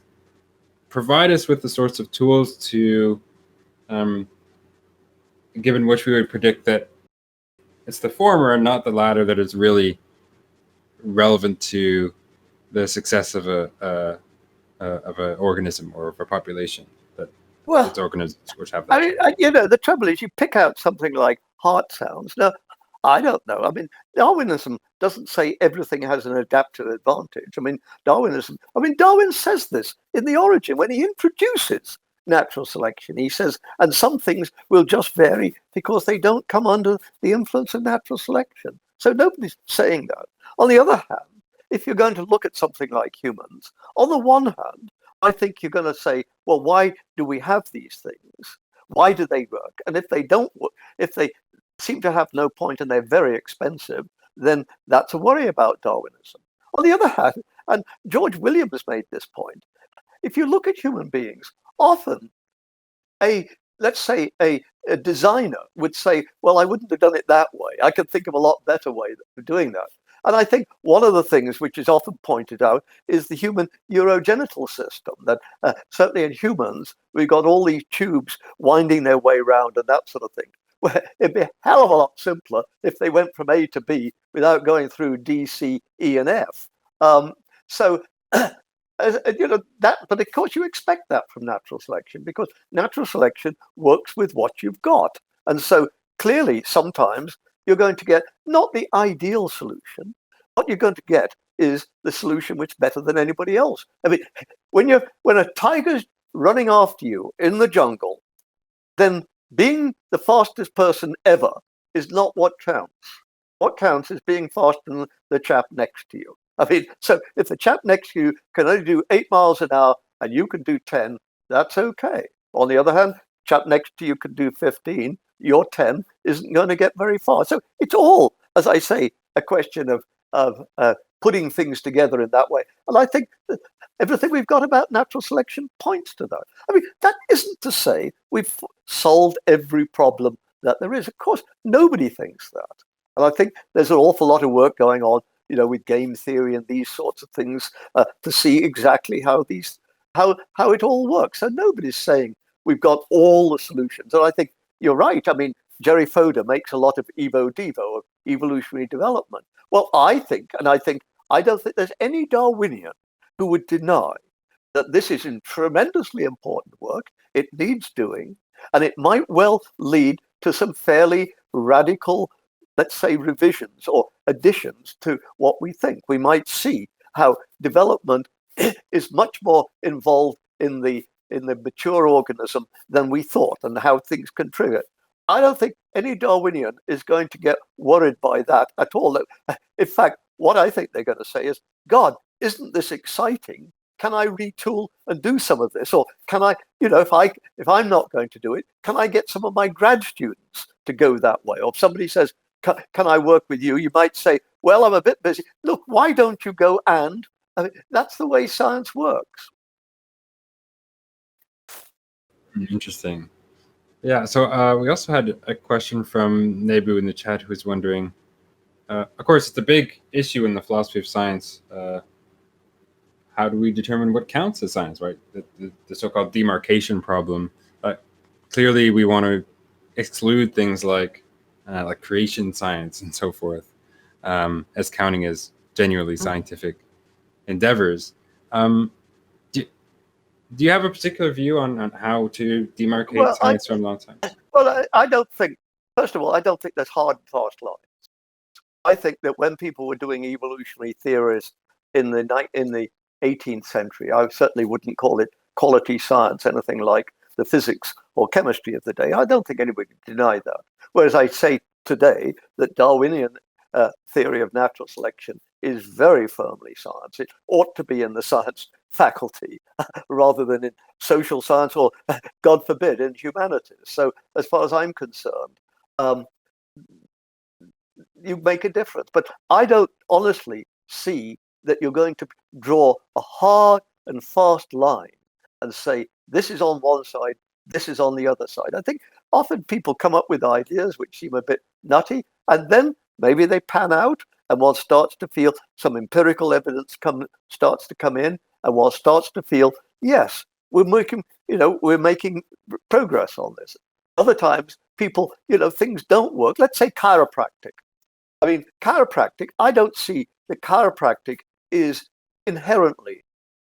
provide us with the sorts of tools to given which we would predict that it's the former and not the latter that is really relevant to the success of an organism or of a population. That it's organisms which have that. I mean, the trouble is, you pick out something like heart sounds. Now, I don't know. I mean, Darwinism doesn't say everything has an adaptive advantage. I mean, Darwin says this in The Origin when he introduces natural selection. He says, and some things will just vary because they don't come under the influence of natural selection. So nobody's saying that. On the other hand, if you're going to look at something like humans, on the one hand, I think you're going to say, well, why do we have these things? Why do they work? And if they don't, if they seem to have no point and they're very expensive, then that's a worry about Darwinism. On the other hand, and George Williams made this point, if you look at human beings, often let's say a designer would say, well, I wouldn't have done it that way. I could think of a lot better way of doing that. And I think one of the things which is often pointed out is the human urogenital system, that certainly in humans, we've got all these tubes winding their way around and that sort of thing. Well, it'd be a hell of a lot simpler if they went from A to B without going through D, C, E, and F. So, that, but of course you expect that from natural selection because natural selection works with what you've got. And so clearly sometimes you're going to get not the ideal solution. What you're going to get is the solution which is better than anybody else. I mean, when a tiger's running after you in the jungle, then being the fastest person ever is not what counts. What counts is being faster than the chap next to you. I mean, so if the chap next to you can only do 8 miles an hour and you can do 10, that's okay. On the other hand, chap next to you can do 15, your 10 isn't going to get very far. So it's all, as I say, a question of putting things together in that way. And I think that everything we've got about natural selection points to that. I mean, that isn't to say we've solved every problem that there is. Of course, nobody thinks that. And I think there's an awful lot of work going on, with game theory and these sorts of things to see exactly how it all works. So nobody's saying we've got all the solutions. And I think you're right. I mean, Jerry Fodor makes a lot of evo-devo, of evolutionary development. Well, I don't think there's any Darwinian who would deny that this is tremendously important work. It needs doing, and it might well lead to some fairly radical, let's say, revisions or additions to what we think. We might see how development is much more involved in the mature organism than we thought, and how things can trigger. I don't think any Darwinian is going to get worried by that at all. In fact, what I think they're going to say is, God, isn't this exciting? Can I retool and do some of this? Or can I, if I'm not going to do it, can I get some of my grad students to go that way? Or if somebody says, can I work with you? You might say, well, I'm a bit busy. Look, why don't you go and? I mean, that's the way science works. Interesting. Yeah, so we also had a question from Nebu in the chat who's wondering, of course, it's a big issue in the philosophy of science. How do we determine what counts as science, right? The so-called demarcation problem. Clearly, we want to exclude things like creation science and so forth as counting as genuinely scientific endeavors. Do you have a particular view on how to demarcate science from non-science? Well, I don't think, first of all, I don't think there's hard and fast lines. I think that when people were doing evolutionary theories in the 18th century, I certainly wouldn't call it quality science, anything like the physics or chemistry of the day. I don't think anybody could deny that. Whereas I say today that Darwinian theory of natural selection is very firmly science. It ought to be in the science faculty rather than in social science or, God forbid, in humanities. So as far as I'm concerned, you make a difference. But I don't honestly see that you're going to draw a hard and fast line and say, this is on one side, this is on the other side. I think often people come up with ideas which seem a bit nutty, and then maybe they pan out, and one starts to feel some empirical evidence starts to come in, and one starts to feel, yes, we're making progress on this. Other times, people, things don't work. Let's say chiropractic. I mean, chiropractic, I don't see that chiropractic is inherently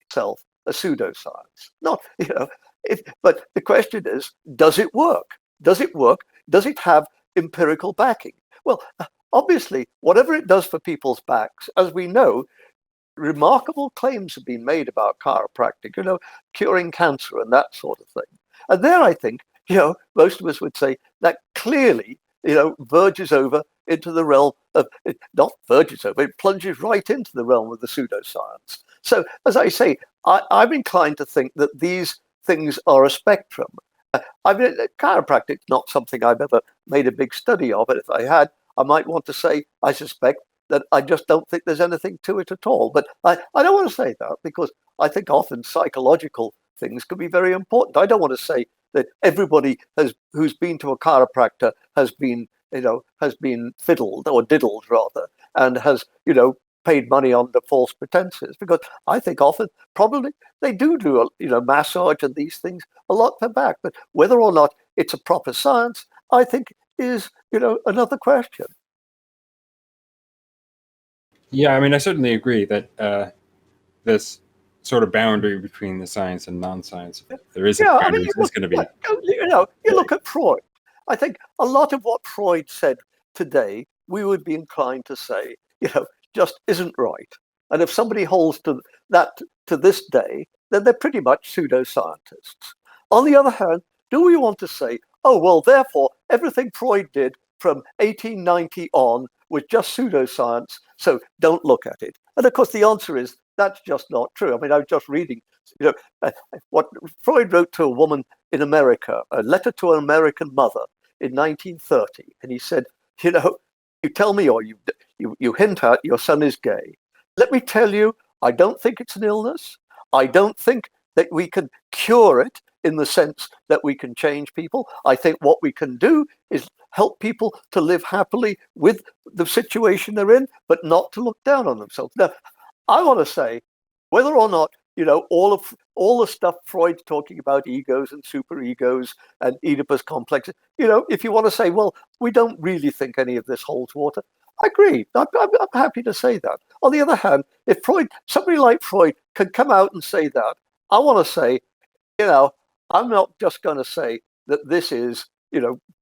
itself a pseudoscience. Not, but the question is, does it work? Does it work? Does it have empirical backing? Well, obviously, whatever it does for people's backs, as we know, remarkable claims have been made about chiropractic, curing cancer and that sort of thing. And there, I think, most of us would say that clearly, verges over into the realm of, not verges over, it plunges right into the realm of the pseudoscience. So, as I say, I'm inclined to think that these things are a spectrum. I mean, chiropractic is not something I've ever made a big study of, but if I had, I might want to say, I suspect that I just don't think there's anything to it at all. But I don't want to say that, because I think often psychological things can be very important. I don't want to say that everybody who's been to a chiropractor has been fiddled or diddled rather, and has paid money under false pretenses, because I think often probably they do massage and these things a lot for back, but whether or not it's a proper science, I think is another question. Yeah, I mean, I certainly agree that this sort of boundary between the science and non-science, there is a boundary, is going to be. You look at Freud. I think a lot of what Freud said today, we would be inclined to say, just isn't right. And if somebody holds to that to this day, then they're pretty much pseudoscientists. On the other hand, do we want to say, oh, well, therefore, everything Freud did from 1890 on was just pseudoscience, so don't look at it? And of course, the answer is that's just not true. I mean, I was just reading, what Freud wrote to a woman in America, a letter to an American mother in 1930. And he said, you tell me, or you hint at your son is gay. Let me tell you, I don't think it's an illness. I don't think that we can cure it in the sense that we can change people. I think what we can do is help people to live happily with the situation they're in, but not to look down on themselves. Now, I want to say, whether or not, all the stuff Freud's talking about, egos and superegos and Oedipus complexes, if you want to say, well, we don't really think any of this holds water, I agree. I'm happy to say that. On the other hand, if somebody like Freud can come out and say that, I want to say, I'm not just going to say that this is,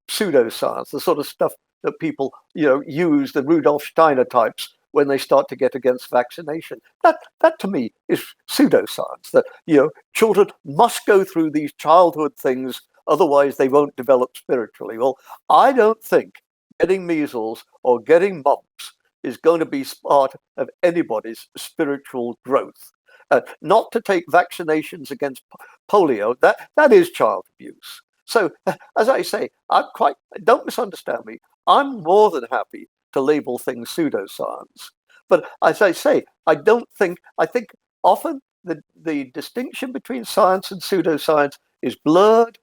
pseudoscience, the sort of stuff that people, use, the Rudolf Steiner types, when they start to get against vaccination. That to me is pseudoscience, that children must go through these childhood things, otherwise they won't develop spiritually. Well, I don't think getting measles or getting mumps is going to be part of anybody's spiritual growth. Not to take vaccinations against polio, that is child abuse. So, as I say, don't misunderstand me, I'm more than happy to label things pseudoscience. But as I say, I think often the distinction between science and pseudoscience is blurred.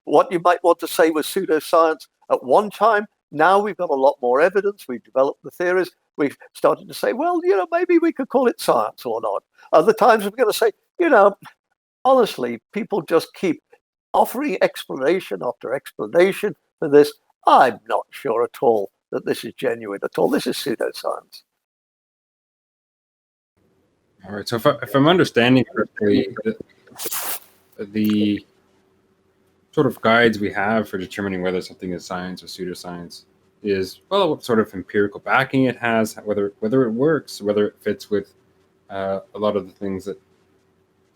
What you might want to say was pseudoscience at one time. Now we've got a lot more evidence. We've developed the theories. We've started to say, well, maybe we could call it science or not. Other times we're going to say, honestly, people just keep offering explanation after explanation for this. I'm not sure at all that this is genuine at all. This is pseudoscience. All right. So if I'm understanding correctly, the sort of guides we have for determining whether something is science or pseudoscience is, well, what sort of empirical backing it has, whether it works, whether it fits with a lot of the things that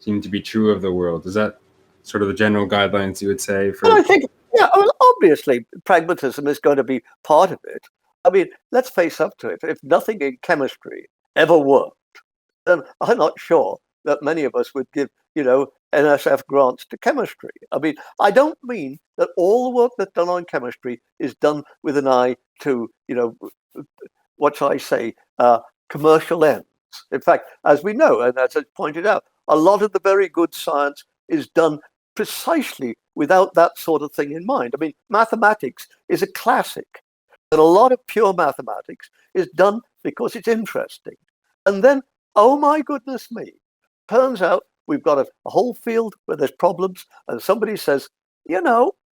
seem to be true of the world. Is that sort of the general guidelines you would say? Well, I think, obviously, pragmatism is going to be part of it. I mean, let's face up to it. If nothing in chemistry ever worked, then I'm not sure that many of us would give, NSF grants to chemistry. I mean, I don't mean that all the work that's done on chemistry is done with an eye to, what shall I say, commercial ends. In fact, as we know, and as I pointed out, a lot of the very good science is done precisely without that sort of thing in mind. I mean, mathematics is a classic. And a lot of pure mathematics is done because it's interesting. And then, oh my goodness me, turns out we've got a whole field where there's problems, and somebody says,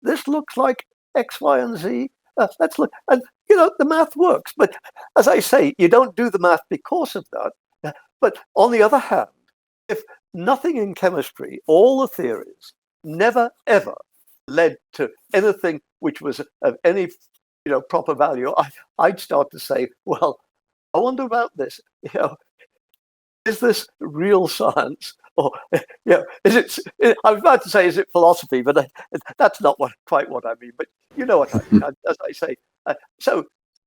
this looks like X, Y, and Z. Let's look, and the math works. But as I say, you don't do the math because of that. But on the other hand, if nothing in chemistry, all the theories, never ever led to anything which was of any proper value, I'd start to say, well, I wonder about this. Is this real science, or is it? I was about to say, is it philosophy? But that's not quite what I mean. But you know what I mean. As I say, so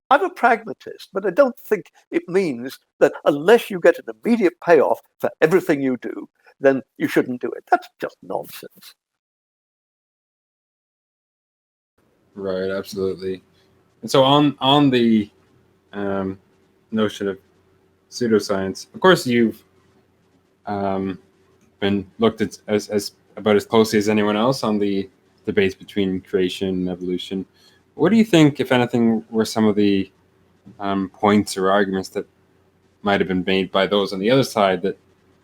I'm a pragmatist, but I don't think it means that unless you get an immediate payoff for everything you do, then you shouldn't do it. That's just nonsense. Right, absolutely. And so on the notion of pseudoscience, of course, you've been looked at as about as closely as anyone else on the debates between creation and evolution. What do you think, if anything, were some of the points or arguments that might have been made by those on the other side that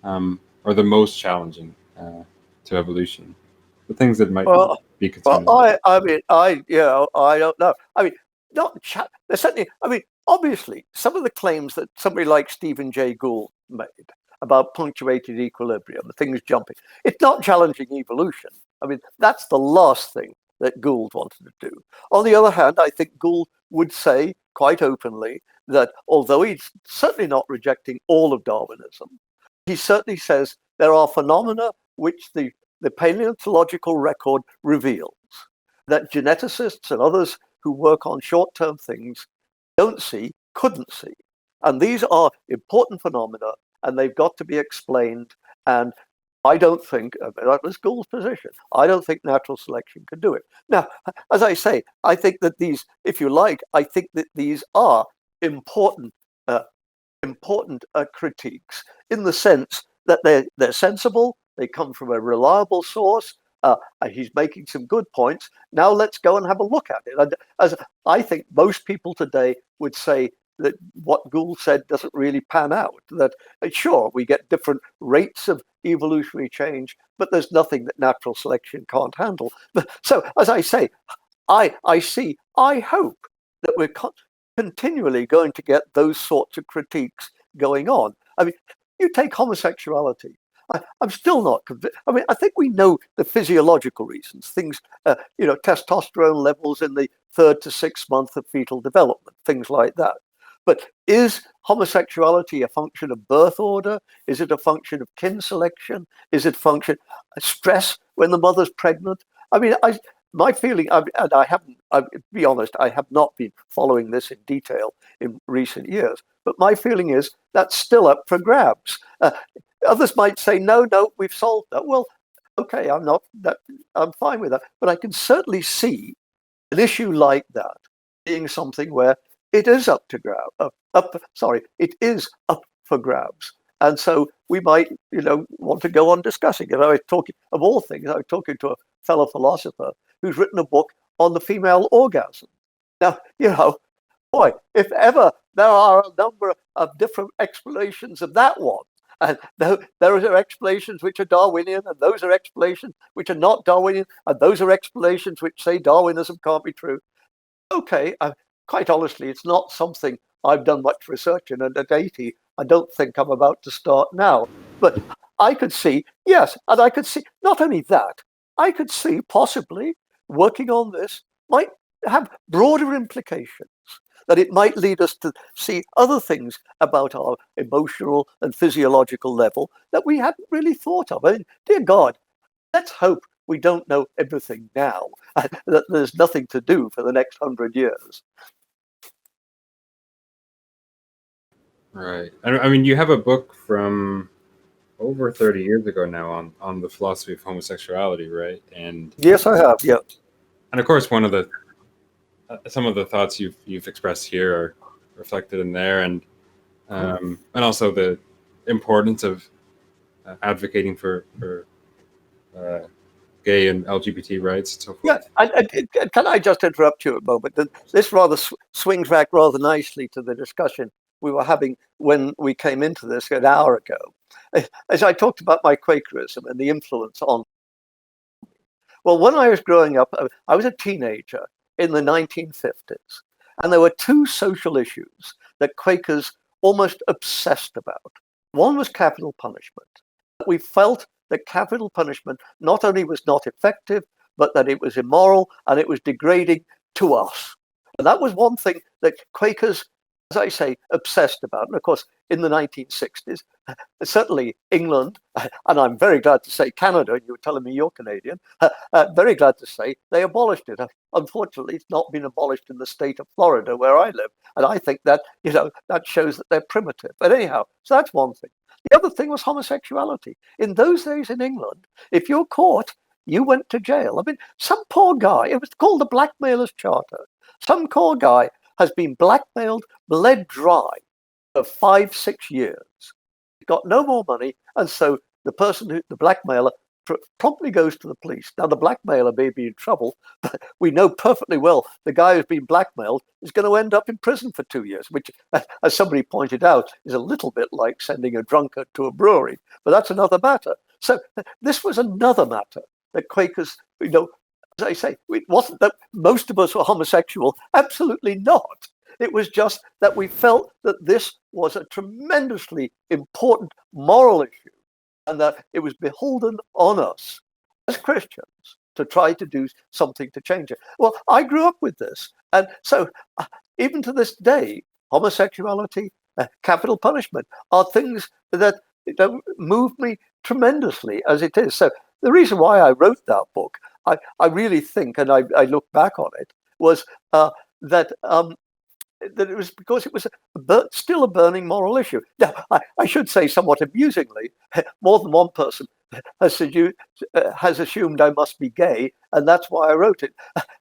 are the most challenging to evolution? The things that might be concerned. Well, I don't know. I mean, there's certainly. I mean, obviously, some of the claims that somebody like Stephen Jay Gould made about punctuated equilibrium, the things jumping, it's not challenging evolution. I mean, that's the last thing that Gould wanted to do. On the other hand, I think Gould would say quite openly that although he's certainly not rejecting all of Darwinism, he certainly says there are phenomena which the paleontological record reveals that geneticists and others who work on short-term things don't see, couldn't see. And these are important phenomena, and they've got to be explained. And I don't think, that was Gould's position, I don't think natural selection can do it. Now, as I say, I think that these, if you like, I think that these are important critiques in the sense that they're sensible, they come from a reliable source. He's making some good points. Now let's go and have a look at it. And as I think most people today would say that what Gould said doesn't really pan out. That sure, we get different rates of evolutionary change, but there's nothing that natural selection can't handle. So as I say, I hope that we're continually going to get those sorts of critiques going on. I mean, you take homosexuality. I'm still not convinced. I mean, I think we know the physiological reasons, things, testosterone levels in the 3rd to 6th month of fetal development, things like that. But is homosexuality a function of birth order? Is it a function of kin selection? Is it a function of stress when the mother's pregnant? I mean, my feeling, and to be honest, I have not been following this in detail in recent years, but my feeling is that's still up for grabs. Others might say, no, we've solved that. Well, okay, I'm fine with that. But I can certainly see an issue like that being something where it is up for grabs. And so we might, want to go on discussing it. I was talking, of all things, I was talking to a fellow philosopher who's written a book on the female orgasm. Now, boy, if ever there are a number of different explanations of that one, and there are explanations which are Darwinian, and those are explanations which are not Darwinian, and those are explanations which say Darwinism can't be true. Okay, quite honestly, it's not something I've done much research in, and at 80, I don't think I'm about to start now. But I could see, yes, and I could see, not only that, I could see possibly working on this might have broader implications, that it might lead us to see other things about our emotional and physiological level that we hadn't really thought of. I mean, dear God, let's hope we don't know everything now, that there's nothing to do for the next 100 years. Right. I mean, you have a book from over 30 years ago now on the philosophy of homosexuality, right? And yes, I have. Yeah. And of course, one of the some of the thoughts you've expressed here are reflected in there, and also the importance of advocating for gay and LGBT rights and so forth. Yeah, can I just interrupt you a moment? This rather swings back rather nicely to the discussion we were having when we came into this an hour ago, as I talked about my Quakerism and the influence on. Well, when I was growing up, I was a teenager in the 1950s, and there were two social issues that Quakers almost obsessed about. One was capital punishment. We felt that capital punishment not only was not effective, but that it was immoral and it was degrading to us. And that was one thing that Quakers, as I say, obsessed about. And of course, in the 1960s, certainly England, and I'm very glad to say Canada, you were telling me you're Canadian, very glad to say they abolished it. Unfortunately, it's not been abolished in the state of Florida where I live. And I think that, that shows that they're primitive. But anyhow, so that's one thing. The other thing was homosexuality. In those days in England, if you're caught, you went to jail. I mean, some poor guy, it was called the Blackmailer's Charter. Some poor guy has been blackmailed, bled dry for 5-6 years. He's got no more money, and so the blackmailer, promptly goes to the police. Now, the blackmailer may be in trouble, but we know perfectly well the guy who's been blackmailed is going to end up in prison for 2 years, which, as somebody pointed out, is a little bit like sending a drunkard to a brewery. But that's another matter. So this was another matter that Quakers, as I say, it wasn't that most of us were homosexual. Absolutely not. It was just that we felt that this was a tremendously important moral issue and that it was beholden on us as Christians to try to do something to change it. Well, I grew up with this. And so even to this day, homosexuality, capital punishment are things that move me tremendously as it is. So the reason why I wrote that book, I really think, and I look back on it, was that it was because it was still a burning moral issue. Now, I should say somewhat amusingly, more than one person has assumed I must be gay, and that's why I wrote it.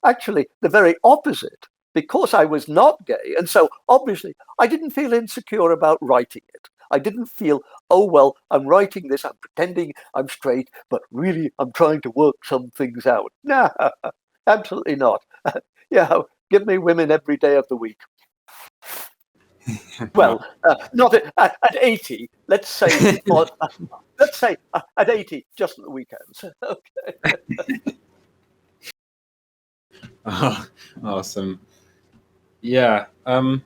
Actually, the very opposite, because I was not gay, and so obviously I didn't feel insecure about writing it. I didn't feel, oh, well, I'm writing this, I'm pretending I'm straight, but really I'm trying to work some things out. No, absolutely not. Give me women every day of the week. Well, not at 80, let's say, let's say at 80, just at the weekends. Okay. Oh, awesome. Yeah. On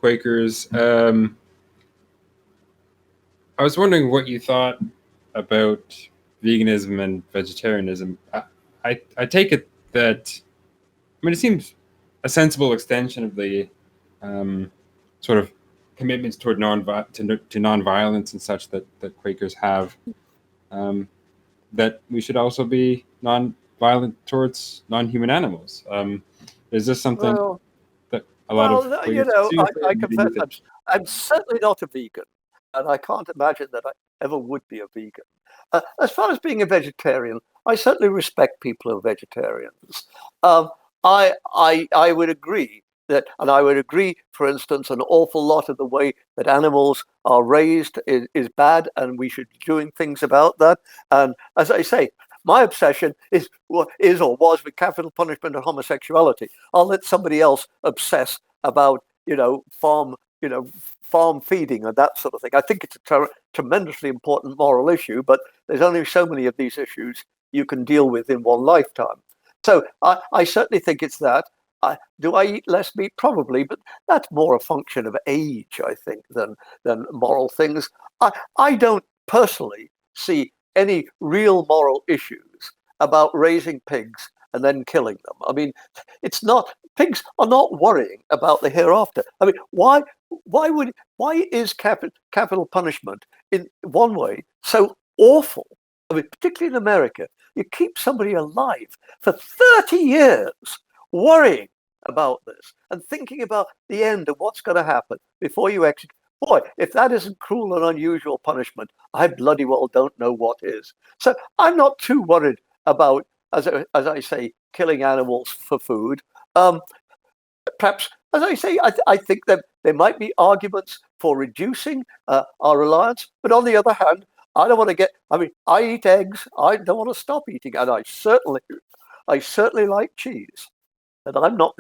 Quakers, I was wondering what you thought about veganism and vegetarianism. I take it that, it seems a sensible extension of the sort of commitments toward nonviolence and such that Quakers have, that we should also be non-violent towards non-human animals. Is this something that a lot of Quakers I confess I'm certainly not a vegan, and I can't imagine that I ever would be a vegan. As far as being a vegetarian, I certainly respect people who are vegetarians. I would agree that, and I would agree, for instance, an awful lot of the way that animals are raised is bad, and we should be doing things about that. And as I say, my obsession is or was with capital punishment and homosexuality. I'll let somebody else obsess about farm feeding and that sort of thing. I think it's a tremendously important moral issue, but there's only so many of these issues you can deal with in one lifetime. So I certainly think it's that. Do I eat less meat? Probably, but that's more a function of age, I think, than moral things. I don't personally see any real moral issues about raising pigs and then killing them. I mean, pigs are not worrying about the hereafter. I mean, why is capital punishment in one way so awful? I mean, particularly in America, you keep somebody alive for 30 years worrying about this and thinking about the end and what's going to happen before you execute. Boy, if that isn't cruel and unusual punishment, I bloody well don't know what is. So I'm not too worried about, as I say, killing animals for food. Perhaps, as I say, I think that there might be arguments for reducing our reliance, but on the other hand, I don't want to I eat eggs. I don't want to stop eating, and I certainly like cheese, and I'm not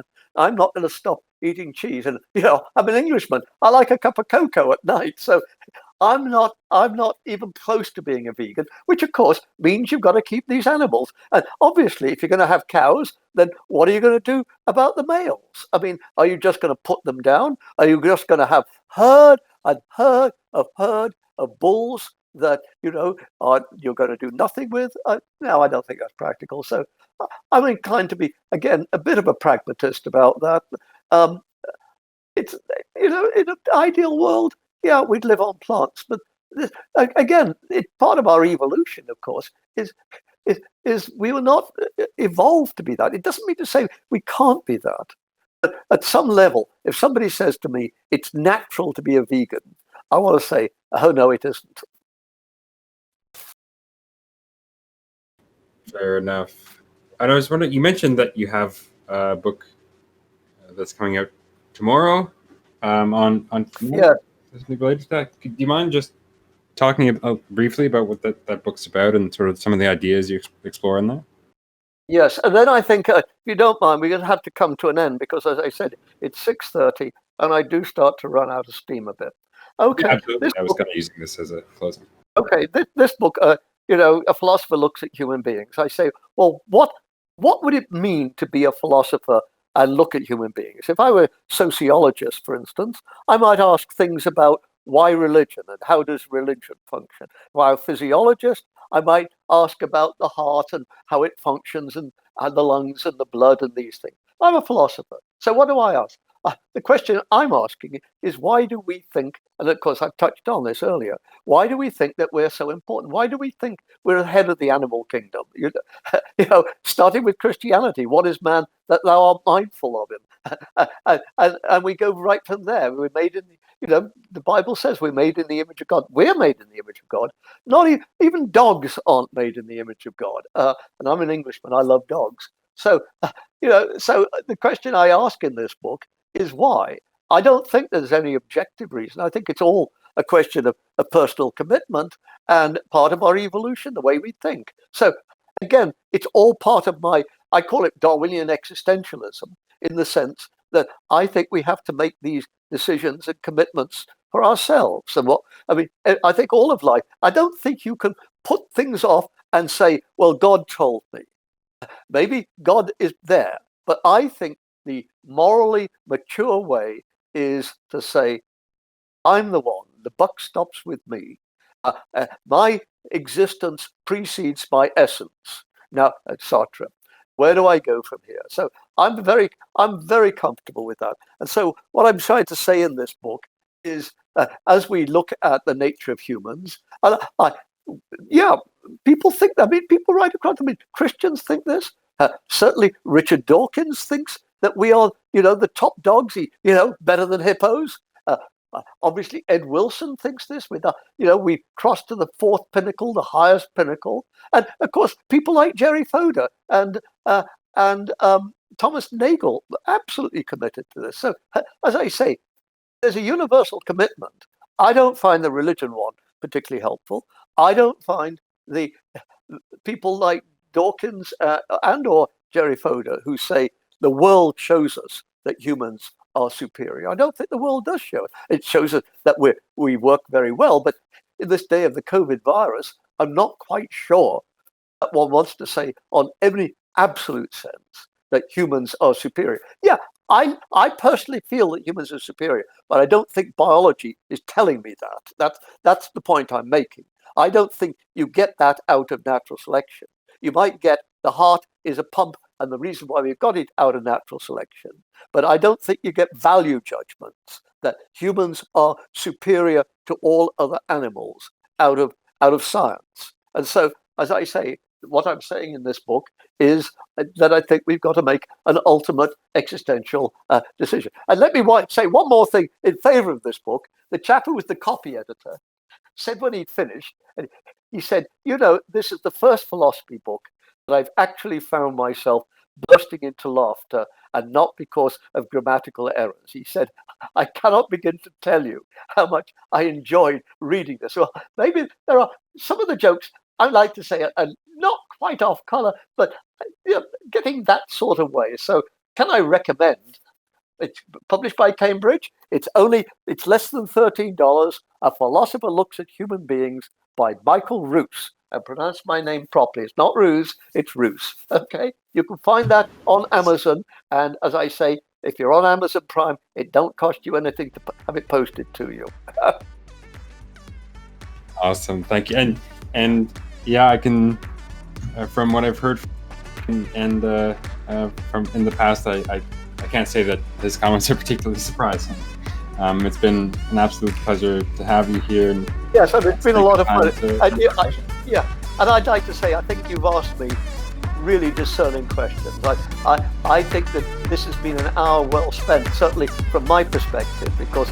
going to stop eating cheese. And, I'm an Englishman. I like a cup of cocoa at night. So I'm not even close to being a vegan, which of course means you've got to keep these animals. And obviously, if you're going to have cows, then what are you going to do about the males? I mean, are you just going to put them down? Are you just going to have herd of bulls that you're going to do nothing with? No, I don't think that's practical. So I'm inclined to be, again, a bit of a pragmatist about that. It's in an ideal world, yeah, we'd live on plants, but again, part of our evolution, of course, is we were not evolved to be that. It doesn't mean to say we can't be that. But at some level, if somebody says to me, it's natural to be a vegan, I want to say, oh, no, it isn't. Fair enough. And I was wondering, you mentioned that you have a book that's coming out tomorrow on Yeah. related to that. Do you mind just talking briefly about what that book's about and sort of some of the ideas you explore in that? Yes, and then I think, if you don't mind, we're going to have to come to an end because, as I said, it's 6:30, and I do start to run out of steam a bit. Okay, absolutely. I was kind of using this as a closing. Okay, this book, a philosopher looks at human beings. I say, well, what would it mean to be a philosopher and look at human beings? If I were a sociologist, for instance, I might ask things about why religion and how does religion function. While a physiologist, I might ask about the heart and how it functions and the lungs and the blood and these things. I'm a philosopher. So what do I ask? The question I'm asking is, why do we think, and of course I've touched on this earlier, why do we think that we're so important? Why do we think we're ahead of the animal kingdom? Starting with Christianity, what is man that thou art mindful of him? And we go right from there. We're made in the Bible says we're made in the image of God. We're made in the image of God. Not even dogs aren't made in the image of God. And I'm an Englishman. I love dogs. So, so the question I ask in this book is why. I don't think there's any objective reason. I think it's all a question of a personal commitment and part of our evolution, the way we think. So again, it's all part of I call it Darwinian existentialism, in the sense that I think we have to make these decisions and commitments for ourselves. And I think all of life, I don't think you can put things off and say, well, God told me. Maybe God is there, but I think the morally mature way is to say, I'm the one, the buck stops with me. My existence precedes my essence. Now, Sartre, where do I go from here? So I'm very comfortable with that. And so what I'm trying to say in this book is, as we look at the nature of humans, people think, people right across, Christians think this. Certainly Richard Dawkins thinks that we are, the top dogs, better than hippos. Obviously, Ed Wilson thinks this. We crossed to the fourth pinnacle, the highest pinnacle. And of course, people like Jerry Fodor and Thomas Nagel were absolutely committed to this. So, as I say, there's a universal commitment. I don't find the religion one particularly helpful. I don't find the people like Dawkins and or Jerry Fodor who say the world shows us that humans are superior. I don't think the world does show it. It shows us that we work very well. But in this day of the COVID virus, I'm not quite sure that one wants to say on any absolute sense that humans are superior. Yeah, I personally feel that humans are superior, but I don't think biology is telling me that. That's the point I'm making. I don't think you get that out of natural selection. You might get the heart is a pump and the reason why we've got it out of natural selection. But I don't think you get value judgments that humans are superior to all other animals out of science. And so, as I say, what I'm saying in this book is that I think we've got to make an ultimate existential decision. And let me say one more thing in favor of this book. The chap who was the copy editor said when he'd finished, and he said, this is the first philosophy book that I've actually found myself bursting into laughter, and not because of grammatical errors. He said, I cannot begin to tell you how much I enjoyed reading this. Well, maybe there are some of the jokes, I like to say, are not quite off color, but getting that sort of way. So can I recommend It's published by Cambridge. It's less than $13. A Philosopher Looks at Human Beings by Michael Ruse. I pronounce my name properly. It's not Ruse, it's Ruse. Okay, you can find that on Amazon. And as I say, if you're on Amazon Prime, it don't cost you anything to have it posted to you. Awesome, thank you. And yeah, I can, from what I've heard from in the past, I can't say that his comments are particularly surprising. It's been an absolute pleasure to have you here. And yes, and it's been a lot of fun. And I'd like to say, I think you've asked me really discerning questions. I think that this has been an hour well spent, certainly from my perspective, because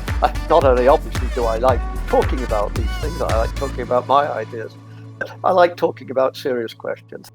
not only obviously do I like talking about these things, I like talking about my ideas, but I like talking about serious questions.